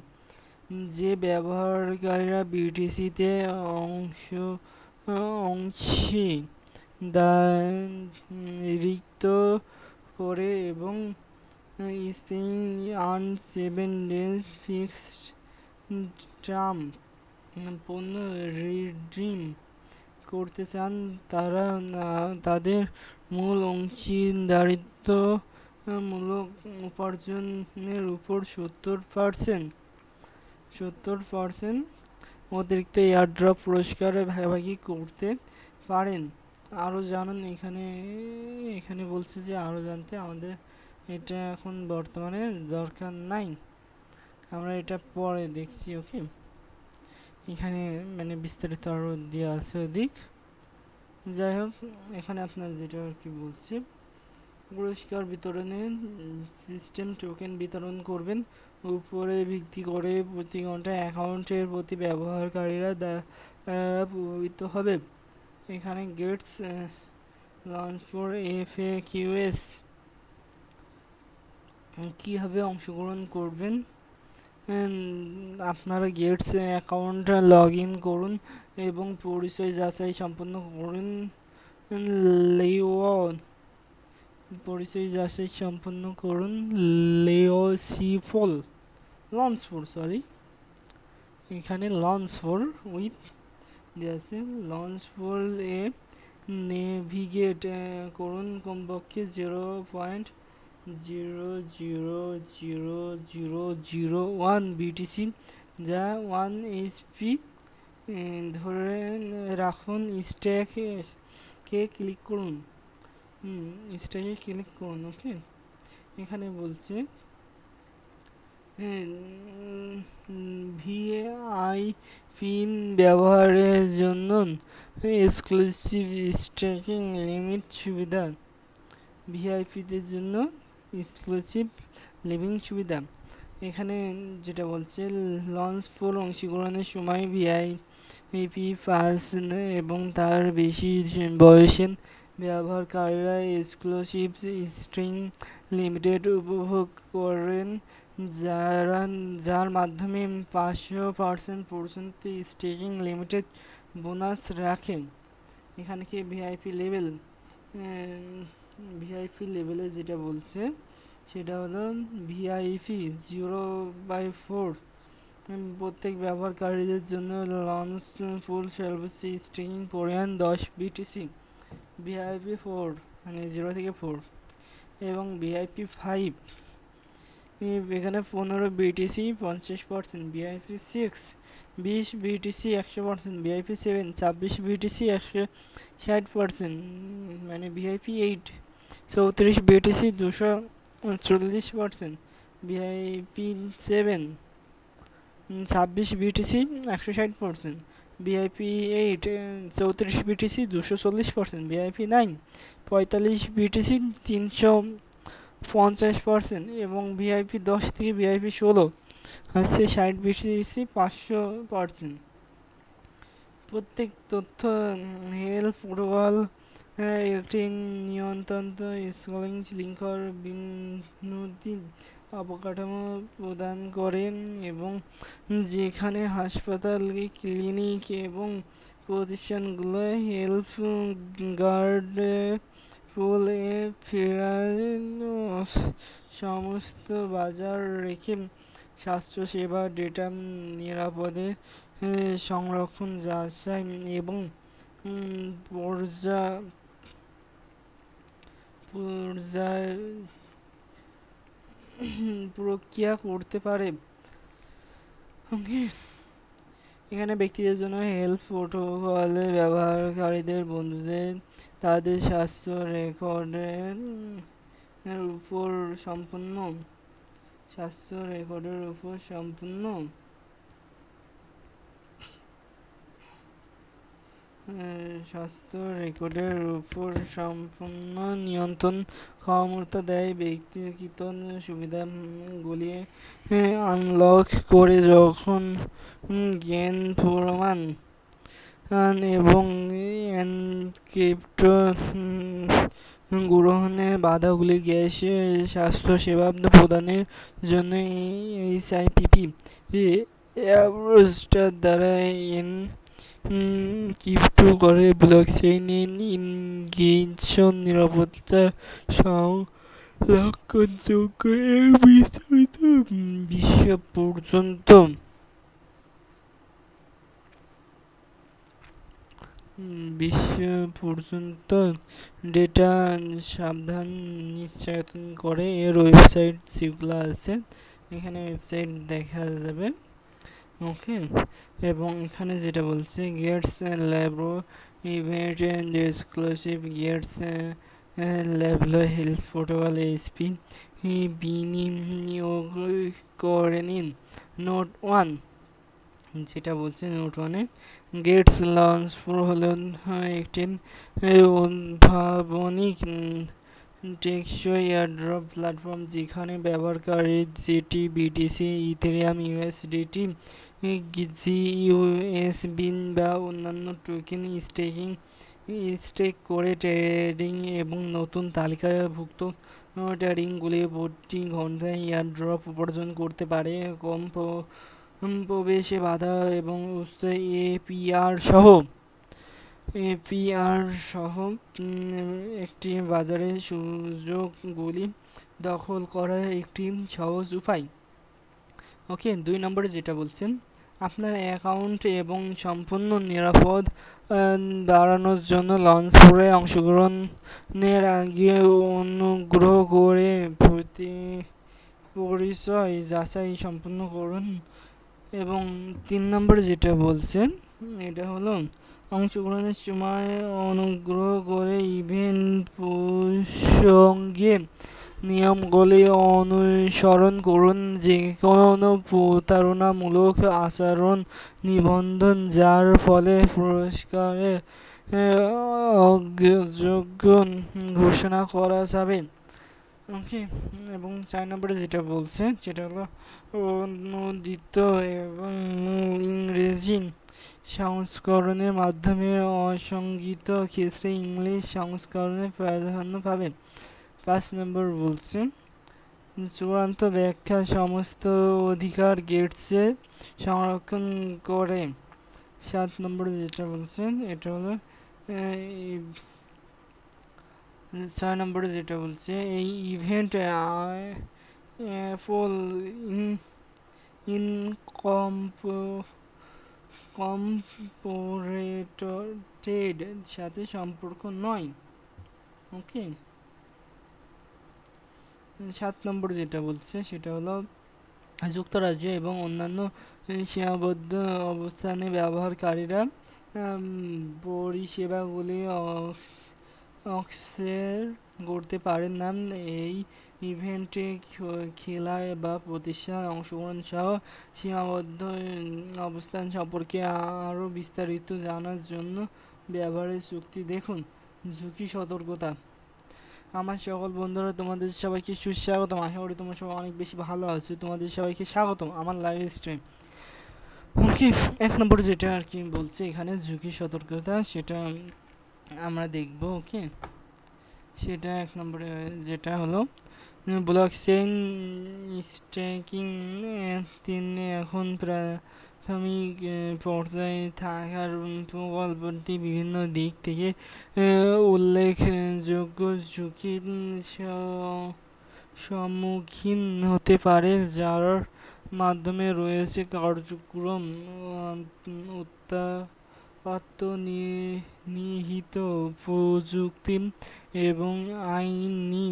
যে ব্যবহারকারীরা বিটিসিতে অংশীদারিত্ব করে এবং Spain earn 7 days fixed term পণ্য রিডিম করতে চান, তারা তাদের মূল অংশীদারিত্ব মূলক উপার্জনের উপর 70% অতিরিক্ত এয়ারড্রপ পুরস্কারে ভাগাভাগি করতে পারেন। আরও জানুন। এখানে এখানে বলছে যে আরও জানতে আমাদের এটা এখন বর্তমানে দরকার নাই, আমরা এটা পরে দেখছি। ওকে, এখানে মানে বিস্তারিত আরও দেওয়া আছে ওদিক। যাই হোক, এখানে আপনার যেটা আর কি বলছে, পুরস্কার বিতরণে সিস্টেম টোকেন বিতরণ করবেন। উপরে ভিত্তি করে প্রতি ঘন্টায় অ্যাকাউন্টের প্রতি ব্যবহারকারীরা প্রভাবিত হবে। এখানে গেটস লঞ্চ ফর FAQs কীভাবে অংশগ্রহণ করবেন। আপনারা গেটস অ্যাকাউন্ট লগ ইন করুন এবং পরিচয় যাচাই সম্পন্ন করুন। লেওসিফল লঞ্চ ফর, সরি, এখানে লঞ্চ ফর উইথ আছে লঞ্চ ফর এ নেভিগেট করুন কমপক্ষে 0.0000001 বিটিসি, যা 1 এইচপি ধরে রাখুন। স্ট্যাকে ক্লিক করুন। স্ট্যাকে ক্লিক করুন। ওকে, এখানে বলছে ভিআইপি ব্যবহারের জন্য এক্সক্লুসিভ স্ট্যাকিং লিমিট সুবিধা। ভিআইপিদের জন্য এক্সক্লুসিভ লিভিং সুবিধা। এখানে যেটা বলছে, লঞ্চ ফর অংশগ্রহণের সময় ভিআইপি পাস এবং তার বেশি বয়সের ব্যবহারকারীরা এক্সক্লুসিভ স্ট্রিং লিমিটেড উপভোগ করেন, যার মাধ্যমে 500% পর্যন্ত স্টেকিং লিমিটেড বোনাস রাখেন। এখানে কি ভিআইপি লেভেলে যেটা বলছে সেটা হলো ভিআইপি 0/4 প্রত্যেক ব্যবহারকারীদের জন্য লঞ্চ ফুল সার্ভিস স্ট্রিং পরিমাণ 10 বিটিসি। ভিআইপি 4 মানে 0 থেকে 4 এবং ভিআইপি 5 এখানে 15 BTC 50%, VIP 6 20 BTC 100%, VIP 7 26 BTC 160%, মানে VIP 8 34 BTC 240%, VIP 7 26 BTC 160%, VIP 8 34 BTC 240%, VIP 9 45 BTC 350% এবং ভিআইপি 10 থেকে ভিআইপি 16 হচ্ছে 60 বিটিসি 500%। প্রত্যেক তথ্য হেলথ প্রোটোকল একটি নিয়ন্ত্রণ স্কেলিং শৃঙ্খল বিনতি অবকাঠামো প্রদান করে এবং যেখানে হাসপাতাল, ক্লিনিক এবং প্রতিষ্ঠানগুলো হেলথ গার্ড পুলে ফেরানো সমস্ত বাজার রেখে স্বাস্থ্যসেবা ডেটা নিরাপদে সংরক্ষণ, যাচাই এবং প্রক্রিয়া করতে পারে। ওকে, এখানে ব্যক্তিদের জন্য হেলথ প্রোটোকল ব্যবহারকারীদের বন্ধুদের তাদের স্বাস্থ্য রেকর্ডের উপর সম্পূর্ণ স্বাস্থ্য রেকর্ডের উপর সম্পূর্ণ স্বাস্থ্য রেকর্ডের উপর সম্পূর্ণ নিয়ন্ত্রণ ক্ষমতা দেয়। ব্যক্তিগত সুবিধাগুলি আনলক করে যখন জ্ঞান প্রমাণ এবং এনক্রিপ্ট গ্রহণে বাধাগুলি গ্যাসে স্বাস্থ্যসেবা প্রদানের জন্য এইচআইপিপি অ্যাপ্রোচটার দ্বারা এনক্রিপ্ট করে ব্লকচেইন ইনগেশন নিরাপত্তা সংরক্ষণযোগ্য এর বিস্তারিত বিশ্ব পর্যন্ত ডেটা সাবধান নিশ্চয়ন করে। এর ওয়েবসাইট যেগুলো আছে এখানে ওয়েবসাইট দেখা যাবে। ওকে, এবং এখানে যেটা বলছে গেটস ল্যাবো ইভেন্ট অ্যান্ড এক্সক্লুসিভ গেটস ল্যাবলো হেলথ প্রোটোকল এসপি বিনিয়োগ করে নিন। নোট 1 যেটা বলছে, নোট 1-এ গেটস লঞ্চ প্রো হলো একটি উদ্ভাবনী টেকসই এয়ারড্রপ প্ল্যাটফর্ম যেখানে ব্যবহারকারী যেটি বিটিসি, ইথেরিয়াম, ইউএসডিটি, জিইউএসবি বা অন্যান্য টোকেন স্টেক করে ট্রেডিং এবং নতুন তালিকাভুক্ত ট্রেডিংগুলি প্রতি ঘন্টায় এয়ারড্রপ উপার্জন করতে পারে। কম প্রবেশে বাধা এবং উচ্চ এপিআর সহ একটি বাজারে সুযোগগুলি দখল করার একটি সহজ উপায়। ওকে, 2 নম্বরে যেটা বলছেন, আপনার অ্যাকাউন্ট এবং সম্পূর্ণ নিরাপদ বাড়ানোর জন্য লঞ্চ প্রোয়ে অংশগ্রহণের আগে অনুগ্রহ করে পরিচয় যাচাই সম্পূর্ণ করুন। এবং 3 নম্বরে যেটা বলছেন এটা হলো, অংশগ্রহণের সময় অনুগ্রহ করে ইভেন্ট প্রসঙ্গে নিয়মগুলি অনুসরণ করুন। যে কোনো প্রতারণামূলক আচরণ নিবন্ধন যার ফলে পুরস্কারের অযোগ্য ঘোষণা করা যাবে। ওকে, এবং 4 নম্বরে যেটা বলছে সেটা হলো অনুদিত এবং ইংরেজি সংস্করণের মাধ্যমে অসংগীত ক্ষেত্রে ইংলিশ সংস্করণে প্রাধান্য পাবেন। 5 নম্বর বলছে, চূড়ান্ত ব্যাখ্যা সমস্ত অধিকার গেটসে সংরক্ষণ করে। 7 নম্বরে যেটা বলছেন এটা হলো 6 নম্বরে যেটা বলছে, এই ইভেন্ট ফুল ইনকর্পোরেটেড সাথে সম্পর্ক নয়। ওকে, 7 নম্বর যেটা বলছে সেটা হলো, যুক্তরাজ্য এবং অন্যান্য সীমাবদ্ধ অবস্থানে ব্যবহারকারীরা পরিষেবাগুলি অ্যাক্সেস করতে পারেন না। এই ইভেন্টে খেলা বা প্রতিষ্ঠান অংশগ্রহণ সহ সীমাবদ্ধ অবস্থান সম্পর্কে আরও বিস্তারিত জানার জন্য ব্যবহারের চুক্তি দেখুন। ঝুঁকি সতর্কতা। আমার সকল বন্ধুরা, তোমাদের সবাইকে সুস্বাগতম। আশা করি তোমরা সবাই অনেক বেশি ভালো আছো। তোমাদের সবাইকে স্বাগতম আমার লাইভ স্ট্রিম। ওকে, 1 নম্বর যেটা আর কি বলছে এখানে ঝুঁকি সতর্কতা, সেটা আমরা দেখব। ওকে, সেটা 1 নম্বরে যেটা হলো ব্লকচেইন স্টেকিং এখন প্রাথমিক পর্যায়ে থাকার প্রকল্পটি বিভিন্ন দিক থেকে উল্লেখযোগ্য ঝুঁকির সম্মুখীন হতে পারে, যার মাধ্যমে রয়েছে কার্যক্রম নিহিত প্রযুক্তি এবং আইনি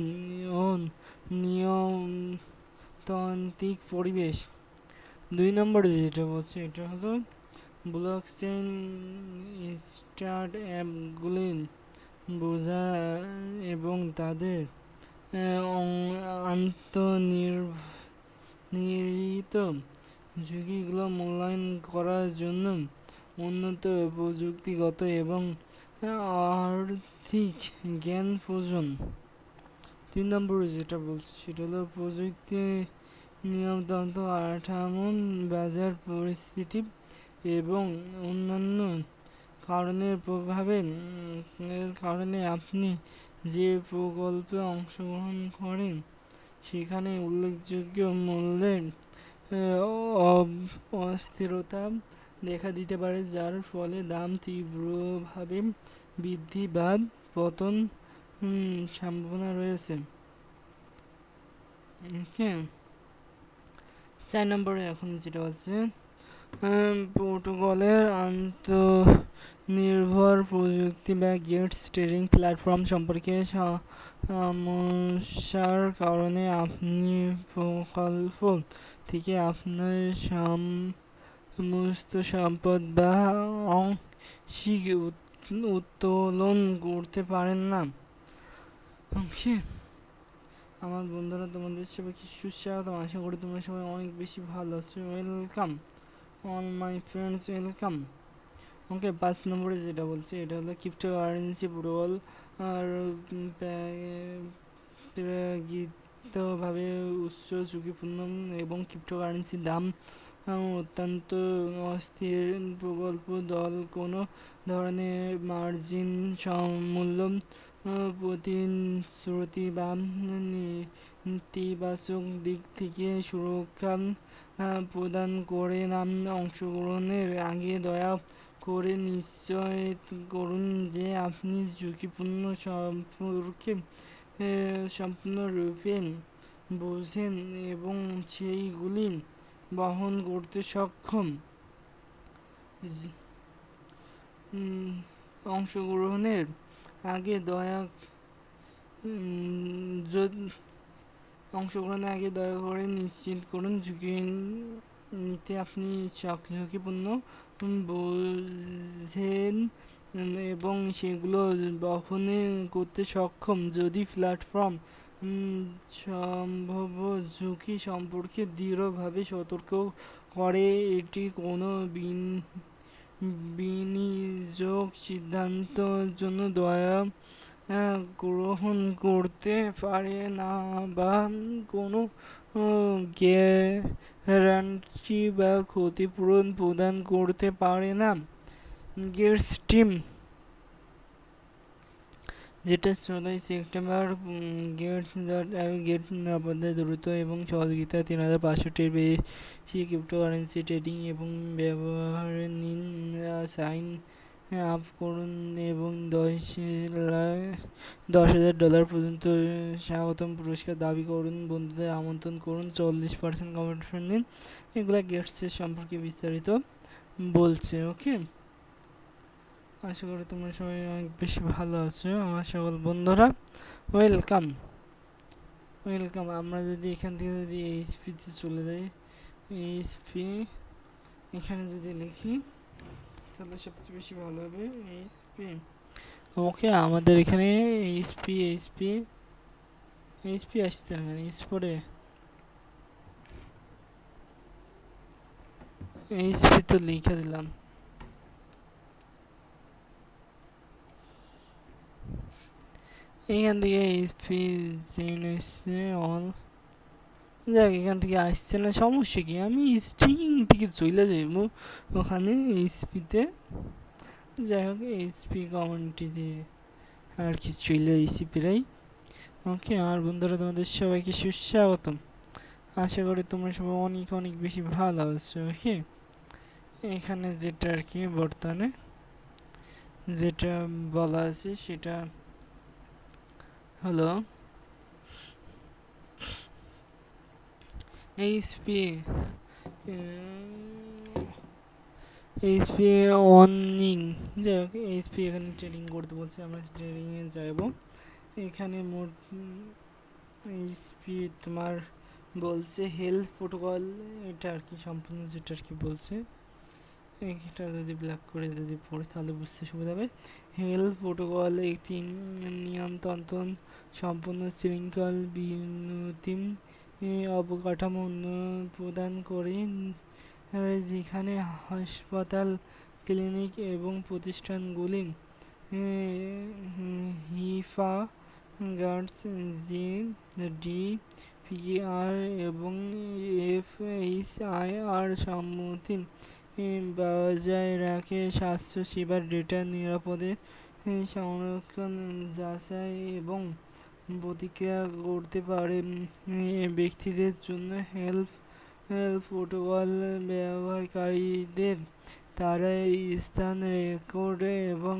নিয়ম তান্ত্রিক পরিবেশ। 2 নম্বরে যেটা বলছে এটা হলো ব্লকচেন স্টার্ট অ্যাপগুলি বোঝা এবং তাদের আন্তঃনিহিত ঝুঁকিগুলো মূল্যায়ন করার জন্য উন্নত প্রযুক্তিগত এবং আর্থিক জ্ঞান প্রয়োজন। 3 নম্বরে যেটা বলছে সেটা হলো প্রযুক্তি নিয়মতন্ত্র কাঠামো, বাজার পরিস্থিতি এবং অন্যান্য কারণের প্রভাবে কারণে আপনি যে প্রকল্পে অংশগ্রহণ করেন সেখানে উল্লেখযোগ্য মূল্যের অস্থিরতা দেখা দিতে পারে, যার ফলে দাম তীব্রভাবে বৃদ্ধি বা পতন সম্ভাবনা রয়েছে। 4 নম্বরে এখন যেটা হচ্ছে প্রোটোকলের আন্তঃনির্ভর প্রযুক্তি বা গেটস ট্রেডিং প্ল্যাটফর্ম সম্পর্কে সমস্যার কারণে আপনি প্রকল্প থেকে আপনার সমস্ত সম্পদ বা আংশিক উত্তোলন করতে পারেন না। আমার বন্ধুরা, তোমাদের সবাইকে সুস্বাগতম। আশা করি তোমরা সবাই অনেক বেশি ভালো আছো। Welcome all my friends, welcome. 5 নম্বরে যেটা বলছে এটা হলো ক্রিপ্টোকারেন্সি প্রোটোকল আর প্রাকৃতিকভাবে উচ্চ ঝুঁকিপূর্ণ এবং ক্রিপ্টোকারেন্সির দাম অত্যন্ত অস্থির প্রকল্প দল কোনো ধরনের মার্জিন মূল্য প্রতিশ্রুতি বা নেতিবাচক দিক থেকে সুরক্ষা প্রদান করে না। অংশগ্রহণের আগে দয়া করে নিশ্চিত করুন যে আপনি ঝুঁকিপূর্ণ সম্পর্কে সম্পূর্ণরূপে বোঝেন এবং সেইগুলি বহন করতে সক্ষম। অংশগ্রহণের আগে দয়া করে নিশ্চিত করুন ঝুঁকি নিতে আপনি ঝুঁকিপূর্ণ বোঝেন এবং সেগুলো বহন করতে সক্ষম। যদি প্ল্যাটফর্ম সম্ভাব্য ঝুঁকি সম্পর্কে দৃঢ়ভাবে সতর্ক করে, এটি কোনো বিনিয়োগ সিদ্ধান্তের জন্য দয়া গ্রহণ করতে পারে না বা কোনো গ্যারান্টি বা ক্ষতিপূরণ প্রদান করতে পারে না। গেটস টিম যেটা 14 সেপ্টেম্বর গেট নিরাপত্তায় দ্রুত এবং সহযোগিতা 3500-টির বেশি ক্রিপ্টোকারেন্সি ট্রেডিং এবং ব্যবহারে নিন, সাইন আপ করুন এবং $10,000 পর্যন্ত স্বাগতম পুরস্কার দাবি করুন। বন্ধুদের আমন্ত্রণ করুন, 40% কমিশন নিন। এগুলা গেটসের সম্পর্কে বিস্তারিত বলছে। ওকে, আশা করি তোমরা সবাই অনেক বেশি ভালো আছো। আমার সকল বন্ধুরা ওয়েলকাম। আমরা যদি এখান থেকে যদি এইচপিতে চলে যাই, এইচপি এখানে যদি লিখি তাহলে সবচেয়ে বেশি ভালো হবে। এইচপি, ওকে, আমাদের এখানে এইচপি আসছে না, স্পোর্টে এইচপি তো লিখে দিলাম। এখান থেকে এইচপি আসছে অল, যাক এখান থেকে আসছে না, সমস্যা কি, আমি স্ট্রিং থেকে চলে যাবো ওখানে এইচপিতে। যাই হোক, এইচপি কমিউনিটিতে আর কি চলে এসেছি প্রায়। ওকে, আর বন্ধুরা তোমাদের সবাইকে সুস্বাগতম। আশা করি তোমরা সবাই অনেক অনেক বেশি ভালো আছো। ওকে, এখানে যেটা আর কি বর্তমানে যেটা বলা আছে সেটা হলো এইচপি অনিং। যাই হোক, এইচপি এখানে ট্রেডিং করতে বলছে, আমরা ট্রেডিংয়ে যাব। এখানে মোট এইচপি তোমার বলছে হেলথ প্রোটোকল, এটা আর কি সম্পূর্ণ যেটা আর কি বলছে, এটা যদি ব্ল্যাক করে যদি পড়ি তাহলে বুঝতে সুবিধা হবে। হেলথ প্রোটোকল একটি নিয়ন্ত্রণ সম্পূর্ণ শৃঙ্খল বিনতিম অবকাঠামো উন্নয়ন প্রদান করে, যেখানে হাসপাতাল, ক্লিনিক এবং প্রতিষ্ঠানগুলি হিফা গার্ডস, জি ডি পিআর এবং এফএইচআইআর সম্মতি বজায় রাখে। স্বাস্থ্যসেবার ডেটা নিরাপদে সংরক্ষণ, যাচাই এবং প্রতিক্রিয়া করতে পারে। ব্যক্তিদের জন্য হেলথ প্রোটোকল ব্যবহারকারীদের তারা স্থান রেকর্ড এবং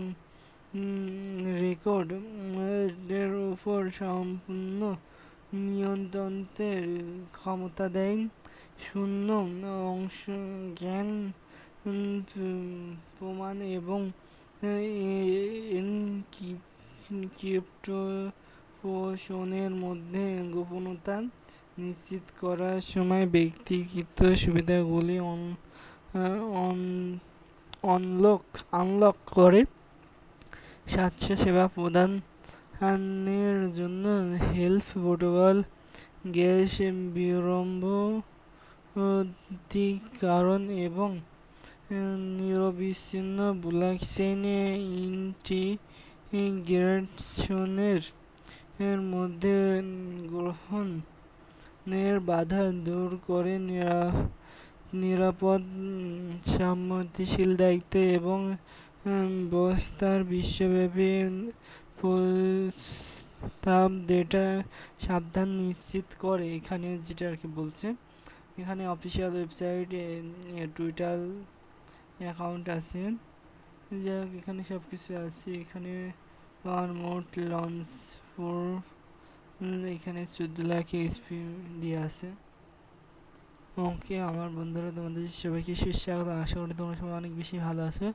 রেকর্ডের উপর সম্পূর্ণ নিয়ন্ত্রণের ক্ষমতা দেয়। শূন্য অংশ জ্ঞান প্রমাণ এবং এনক্রিপশনের মধ্যে গোপনতা নিশ্চিত করার সময় ব্যক্তিগত সুবিধাগুলি আনলক করে। স্বাস্থ্যসেবা প্রদানের জন্য হেলথ প্রোটোকল গ্যাস বিড়ম্বনাকারণ এবং নিরবিচ্ছিন্ন ব্লকচেইন ইন্টিগ্রেশনের মধ্যে গ্রহণের বাধা দূর করে নিরাপদ, সম্মতিশীল দায়িত্ব এবং ব্যবস্থার বিশ্বব্যাপী প্রস্তাব ডেটা সাবধান নিশ্চিত করে। এখানে যেটা আর কি বলছে, এখানে অফিসিয়াল ওয়েবসাইট, টুইটার অ্যাকাউন্ট আছে, যাই হোক এখানে সব কিছু আছে। এখানে মোট লঞ্চ ফর, এখানে 14 লাখ এইচপি দিয়ে আছে। ওকে আমার বন্ধুরা, তোমাদের সবাইকে সুস্বাগত। আশা করি তোমরা সবাই অনেক বেশি ভালো আছো।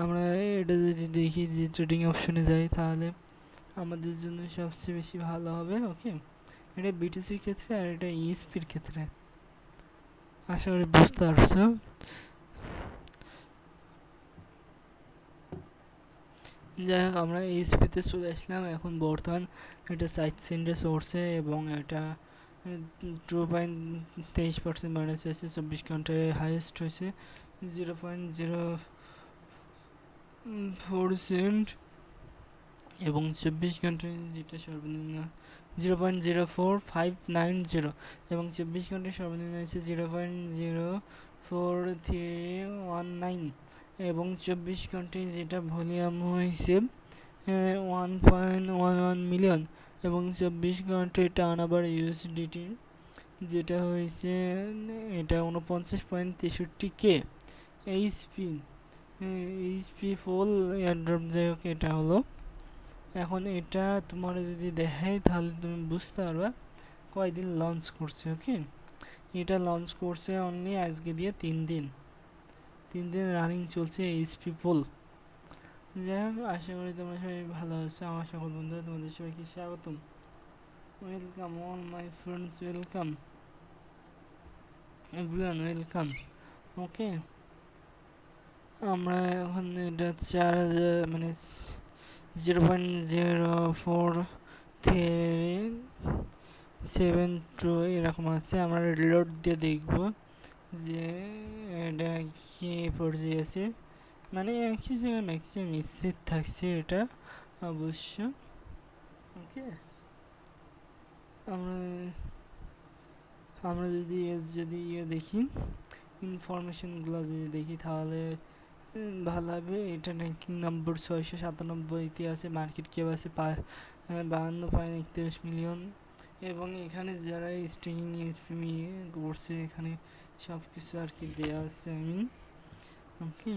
আমরা এটা যদি দেখি যে ট্রেডিং অপশনে যাই তাহলে আমাদের জন্য সবচেয়ে বেশি ভালো হবে। ওকে, এটা বিটিসির ক্ষেত্রে আর এটা ইএসপির ক্ষেত্রে, আশা করি বুঝতে পারছো। যাই হোক আমরা ইএসপিতে চলে আসলাম। এখন বর্তমান এটা 4 সেন্টে চড়ছে এবং এটা 2.23% মাইনাস আছে। 24 ঘন্টায় হাইয়েস্ট হয়েছে 0.04 এবং 24 ঘন্টায় যেটা সর্বনিম্ন 0.04590 এবং 24 ঘন্টায় সর্বনিম্ন হয়েছে 0.04319 এবং 24 ঘন্টায় যেটা ভলিউম হয়েছে 1.11 মিলিয়ন এবং 24 ঘন্টায় টার্ন ওভার ইউএসডিটি যেটা হয়েছে এটা 49.63K এইচপি ফুল এয়ারড্রপ। যাই হোক এটা হলো। এখন এটা তোমার যদি দেখাই তাহলে তুমি বুঝতে পারবা কয়দিন লঞ্চ করছে। ওকে, এটা লঞ্চ করছে অনলি আজকে দিয়ে 3 দিন রানিং চলছে এইচপি ফুল। যাই হোক আশা করি তোমরা সবাই ভালো আছো। আমার সকল বন্ধুরা তোমাদের সবাইকে স্বাগতম। Welcome all my friends, welcome everyone, welcome. Okay, আমরা এখন এটা 4000 মানে 0.0472 এরকম আছে। আমরা রিলোড দিয়ে দেখব যে এটা কি পর্যায়ে আছে, মানে একই জায়গায় ম্যাক্সিমাম স্থির থাকছে এটা অবশ্য। ওকে, আমরা যদি দেখি ইনফরমেশনগুলো যদি দেখি তাহলে ভালো হবে। এটা র্যাঙ্কিং নম্বর 697তে আছে। মার্কেট ক্যাপ আছে 52.31 মিলিয়ন এবং এখানে যারা স্টেকিং এসপি করছে এখানে সব কিছু আর কি দেওয়া আছে। ওকে,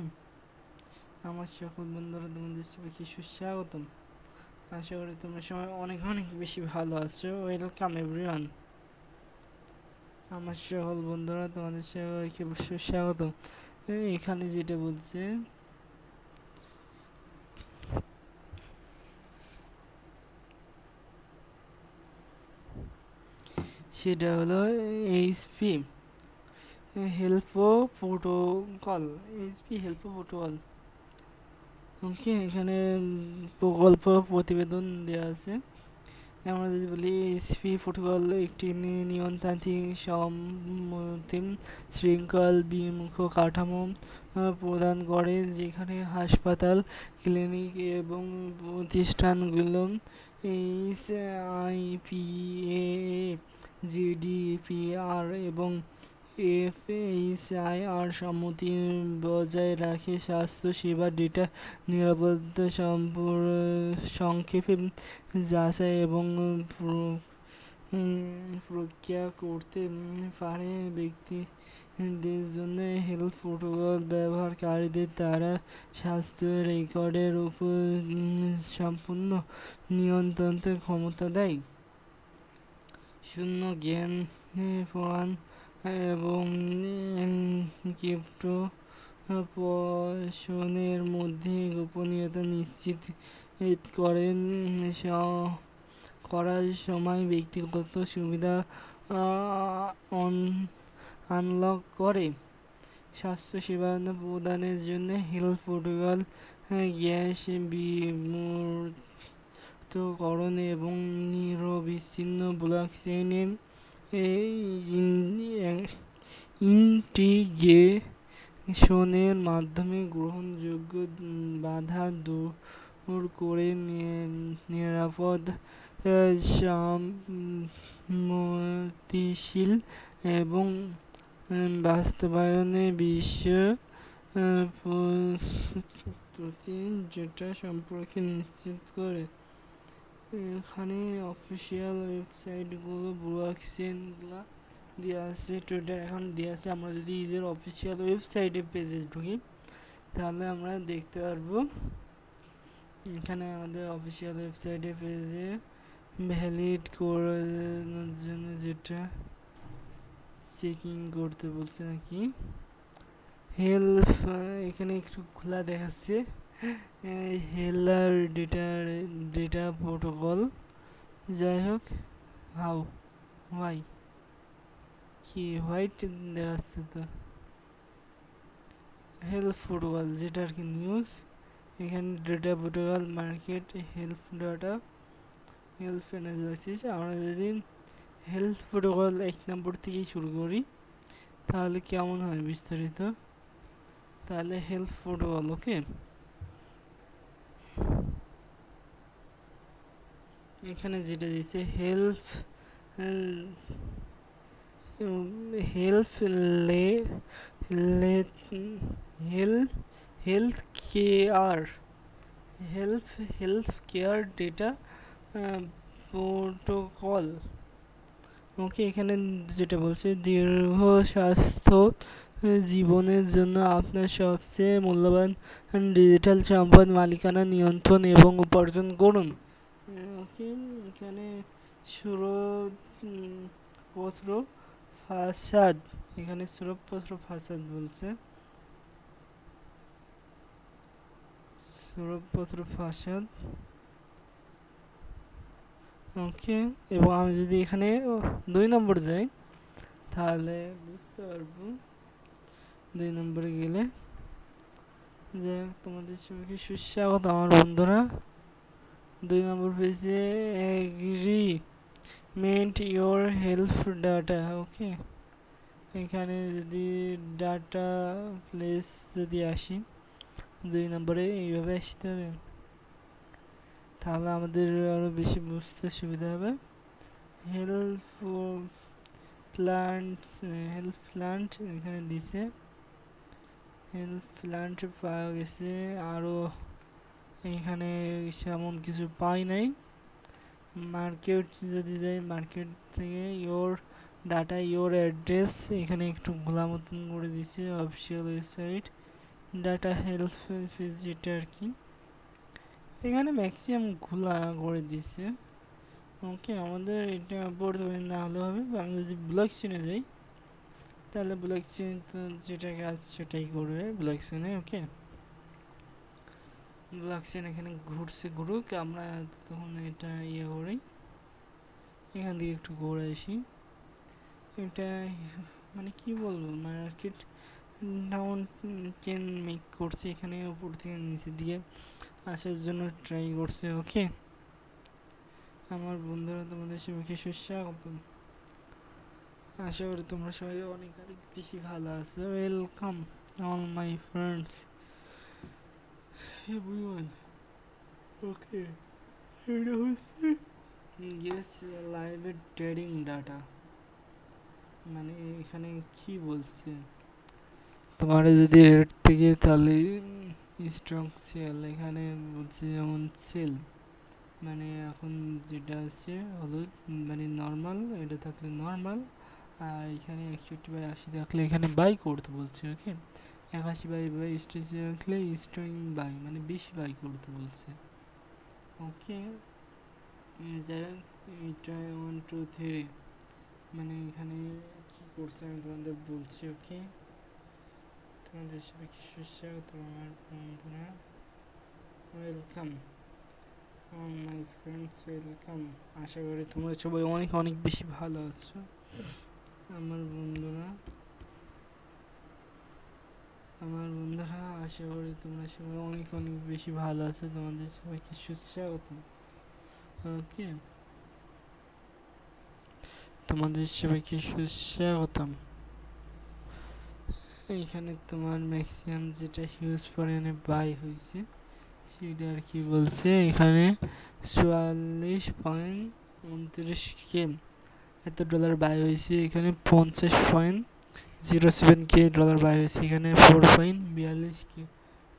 আমার সকল বন্ধুরা তোমাদের সবাইকে সুস্বাগতম। আশা করি তোমরা সবাই অনেক অনেক বেশি ভালো আছো। Welcome everyone. আমার সকল বন্ধুরা তোমাদের সবাইকে সুস্বাগতম। এখানে যেটা বলছে সেটা হলো HP help protocol. HP help protocol. Okay, এখানে প্রকল্প প্রতিবেদন দেওয়া আছে। আমরা যদি বলি এইচপি প্রোটোকল একটি নিয়ন্ত্রণাত্মক সম্মতি শৃঙ্খল বিমুখ কাঠামো প্রদান করে, যেখানে হাসপাতাল, ক্লিনিক এবং প্রতিষ্ঠানগুলো এইচআইপিএ, জিডিপিআর এবং এফএইচআইআর সম্মতি বজায় রাখে। স্বাস্থ্য সেবা ডেটা নিরাপত্তা সংক্ষেপে যাচাই এবং প্রক্রিয়া করতে পারে। ব্যক্তিদের জন্য হেলথ প্রোটোকল ব্যবহারকারীদের দ্বারা স্বাস্থ্য রেকর্ডের উপর সম্পূর্ণ নিয়ন্ত্রণের ক্ষমতা দেয়। শূন্য জ্ঞান প্রমাণ এবং ক্রিপ্টো পোষণের মধ্যে গোপনীয়তা নিশ্চিত করেন করার সময় ব্যক্তিগত সুবিধা আনলক করে। স্বাস্থ্যসেবা প্রদানের জন্য হেলথ প্রোটোকল গ্যাস বিমূর্তকরণ এবং নিরবিচ্ছিন্ন ব্লকচেইনের ইন্টিগ্রেশনের মাধ্যমে গ্রহণযোগ্য বাধা দূর করে নিরাপদ, সম্মতিশীল এবং বাস্তবায়নে বিশ্ব প্রস্তুতি যেটা সম্পর্কে নিশ্চিত করে। এখানে অফিসিয়াল ওয়েবসাইটগুলো ব্লকচেইনগুলো দেওয়া আছে, টোটাল এখন দেওয়া আছে। আমরা যদি এদের অফিসিয়াল ওয়েবসাইটে পেজে ঢুকি তাহলে আমরা দেখতে পারবো এখানে আমাদের অফিসিয়াল ওয়েবসাইটে পেজে ভ্যালিড করার জন্য যেটা চেকিং করতে বলছে নাকি হেলথ, এখানে একটু খোলা দেখাচ্ছে হেলার ডেটা প্রোটোকল। যাই হোক, হোয়াই কি হোয়াইট দেখাচ্ছে তো হেলথ প্রোটোকল যেটা আর কি নিউজ। এখানে data protocol market health data health analysis. আমরা যদি হেলথ প্রোটোকল 1 নম্বর থেকেই শুরু করি তাহলে কেমন হয় বিস্তারিত। তাহলে হেলথ প্রোটোকল, ওকে, এখানে যেটা দিয়েছে health health care data protocol. Okay, এখানে যেটা বলছে দীর্ঘ স্বাস্থ্য জীবনের জন্য আপনার সবচেয়ে মূল্যবান ডিজিটাল সম্পদ মালিকানা নিয়ন্ত্রণ এবং উপার্জন করুন। ওকে, এখানে সুরপত্র ফাসাদ, এখানে সুরপত্র ফাসাদ বলছে, সুরপত্র ফাসাদ। ওকে, এবং আমি যদি এখানে 2 নম্বর যাই তাহলে বুঝতে পারবো। 2 নম্বরে গেলে যাই হোক, তোমাদের সবাইকে সুস্বাগত আমার বন্ধুরা। 2 নম্বর পেজে এগ্রিমেন্ট ইয়োর হেলথ ডাটা। ওকে, এখানে যদি ডাটা প্লেস যদি আসি 2 নম্বরে এইভাবে আসতে হবে, তাহলে আমাদের আরও বেশি বুঝতে সুবিধা হবে। হেলথ প্ল্যান্ট এখানে দিছে, হেলথ প্ল্যান্ট পাওয়া গেছে, আরও এখানে সেমন কিছু পাই নাই। মার্কেট যদি যাই, মার্কেট থেকে ইয়োর ডাটা ইয়োর অ্যাড্রেস এখানে একটু ঘোলা মতন করে দিছে। Official website data health page যেটা আর কি, এখানে ম্যাক্সিমাম ঘোলা করে দিছে। ওকে, আমাদের এটা পড়তে না হলে হবে। আমি যদি ব্লকচেইনে যাই তাহলে ব্লকচেইন যেটা কাজ সেটাই করবে ব্লকচেইনে। ওকে, ব্লকচেইন এখানে ঘুরুক, আমরা তখন এটা করি, এখান থেকে একটু ঘুরে আসি। এটা মানে কি বলবো, মার্কেট ডাউন কেন মেক করছে, এখানে উপর থেকে নিচে দিয়ে আসার জন্য ট্রাই করছে। ওকে আমার বন্ধুরা, তোমাদের সবাইকে সুস্বাগতম। আশা করি তোমরা সবাই অনেক অনেক বেশি ভালো আছো। Welcome all my friends everyone. Okay এটা হচ্ছে ইয়েস লাইভের ট্রেডিং ডাটা। মানে এখানে কি বলছে, তোমার যদি রেট থেকে তাহলে স্ট্রং সেল, এখানে বলছে যেমন সেল মানে এখন যেটা আছে হলো মানে নর্মাল, এটা থাকলে নর্মাল। আর এখানে 61/80 থাকলে এখানে বাই করতে বলছে। ওকে 81/বাই স্টেজে রাখলে স্ট্রং বাই মানে বেশি বাই করতে বলছে। ওকে যারা এটা 1 2 3 মানে এখানে কি করছে আমি তোমাদের বলছি। ওকে তোমাদের সবাইকে সুস্বাগত আমার বন্ধুরা, ওয়েলকাম মাই ফ্রেন্ডস, ওয়েলকাম। আশা করি তোমরা সবাই অনেক অনেক বেশি ভালো আছো আমার বন্ধুরা। আশা করি তোমরা সবাই অনেক অনেক বেশি ভালো আছো। তোমাদের সবাইকে সুস্বাগত। ওকে তোমাদের সবাইকে সুস্বাগতম। এখানে তোমার ম্যাক্সিমাম যেটা হিউজ পরিমাণে বাই হয়েছে সেটা আর কি বলছে, এখানে 44.29 এত ডলার বাই হয়েছে। এখানে 50.07 ডলার বাই হয়েছে। এখানে 4.42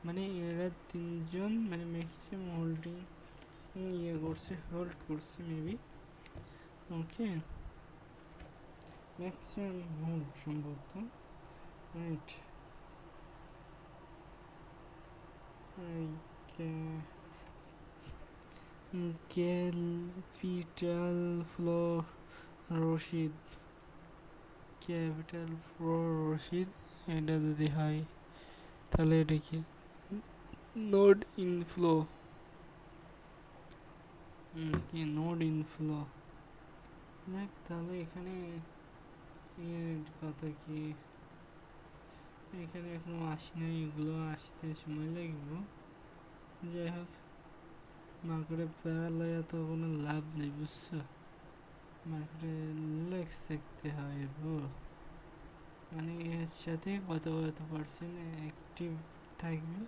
মানে এরা তিনজন মানে ম্যাক্সিমাম হোল্ডিং করছে, হোল্ড করছে মেবি। ওকে ম্যাক্সিমাম হোল্ড সম্ভবত, right. Capital flow Rashid, capital flow Rashid, এটা যদি হয় তাহলে এটা কি নোড ইনফ্লো, কি নোড ইনফ্লো। দেখ তাহলে এখানে কথা কি, এখানে এখনো আসি না, এগুলো আসতে সময় লাগবে। যাই হোক মার্কেটে প্যারালয়া তো কোনো লাভ নেই বুঝছো, মার্কেটে রিল্যাক্স থাকতে হয় মানে এর সাথে কত কত পার্সেন্ট অ্যাক্টিভ থাকবে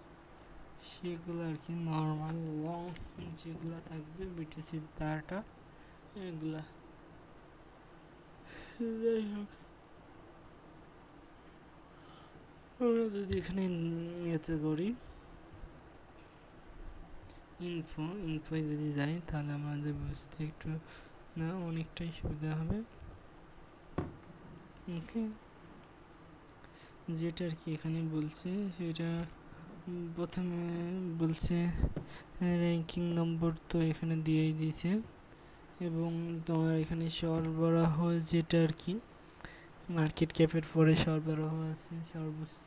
সেগুলো আর কি, নর্মাল লং যেগুলো থাকবে বিটিসি ডাটা এগুলা। যাই হোক আমরা যদি এখানে ইয়েতে করি ইনফোয় যদি যাই তাহলে আমাদের বুঝতে একটু না অনেকটাই সুবিধা হবে। ওকে যেটা আর কি এখানে বলছে সেটা প্রথমে বলছে র্যাঙ্কিং নম্বর তো এখানে দিয়েই দিয়েছে, এবং তোমার এখানে সরবরাহ যেটা আর কি মার্কেট ক্যাপের পরে সরবরাহ আছে, সর্বোচ্চ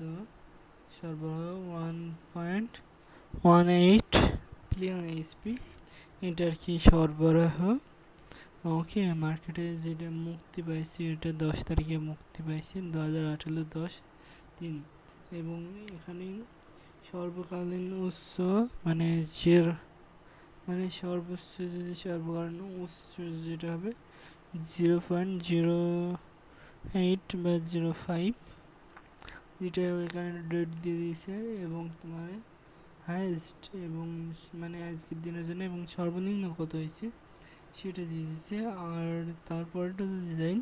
সরবরাহ 1.18 বিলিয়ন এইচপি, এটা আর কি সরবরাহ। ওকে মার্কেটে যেটা মুক্তি পাইছে এটা 10 তারিখে মুক্তি পাইছে 2018-10-3, এবং এখানে সর্বকালীন উচ্চ মানে মানে সর্বোচ্চ যদি সর্বকালীন উচ্চ যেটা হবে 0.08 বা 0.5, যেটা এখানে ডেট দিয়ে দিয়েছে, এবং তোমার হাইয়েস্ট এবং মানে আজকের দিনের জন্য এবং সর্বনিম্ন কত হয়েছে সেটা দিয়ে দিচ্ছে। আর তারপরটা যদি যাই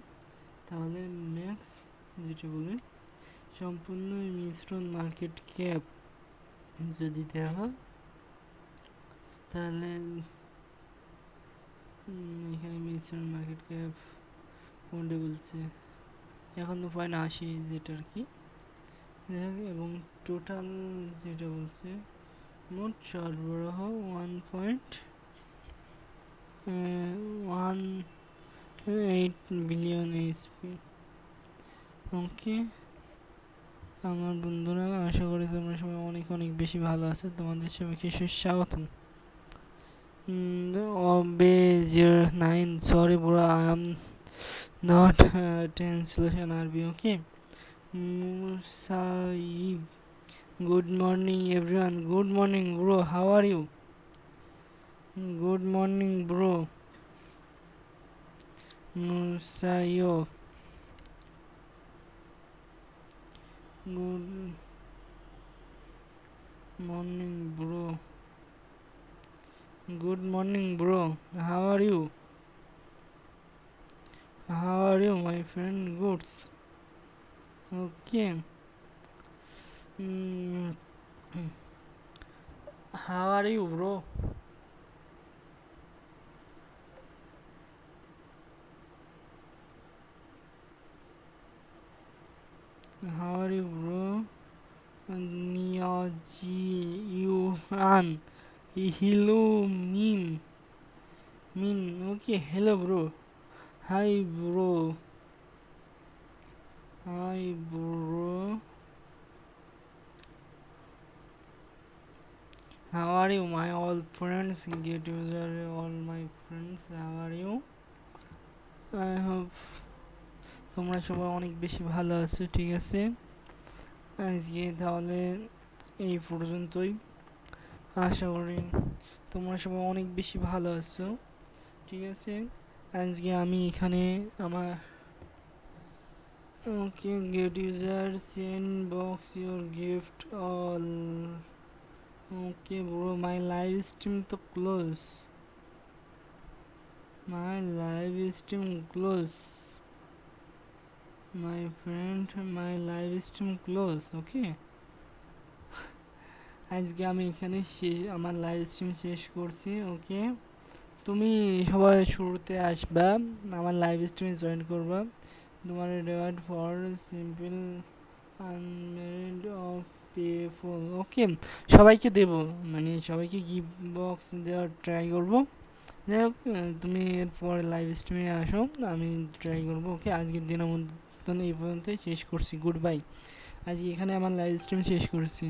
তাহলে ম্যাক্স যেটা বলে সম্পূর্ণ মিশ্রণ মার্কেট ক্যাপ যদি দেওয়া তাহলে এখানে মিশ্রণ মার্কেট ক্যাপ কোনটা বলছে এখন তো 80 যেটা আর কি, এবং টোটাল যেটা বলছে মোট সরবরাহ 1.18 বিলিয়ন এইচপি। ওকে আমার বন্ধুরা আশা করি তোমরা সবাই অনেক অনেক বেশি ভালো আছো। তোমাদের সবাইকে সুস্বাগতম। Obey09 sorry bro, I am not translation আরবি ওকে মুসাইব good morning everyone good morning bro how are you good morning bro musayo good morning bro good morning bro how are you my friend goods okay mm, how are you bro how are you bro Niyaji Yuan hello min okay hello bro hi bro hi bro how are you my all friends get user all my friends how are you I hope তোমরা সবাই অনেক বেশি ভালো আছো ঠিক আছে আজকে তাহলে এই পর্যন্তই আশা করি তোমরা সবাই অনেক বেশি ভালো আছো ঠিক আছে আজকে আমি এখানে আমার okay get user send box your gift all okay bro my live stream তো close my live stream close my friend my live stream close okay আজকে আমি এখানে আমার লাইভ স্ট্রিম শেষ করছি ওকে তুমি সবাই শুরুতে আসবা আমার লাইভ স্ট্রিমে জয়েন করবা তোমার রেওয়ার্ড ফর সিম্পল আনমেরিড অফ পেফুল ওকে সবাইকে দেব মানে সবাইকে গিফট বক্স দেওয়ার ট্রাই করব যাই হোক তুমি এরপর লাইভ স্ট্রিমে আসো আমি ট্রাই করবো ওকে আজকের দিনের মতন এই পর্যন্তই শেষ করছি গুড বাই আজকে এখানে আমার লাইভ স্ট্রিম শেষ করছি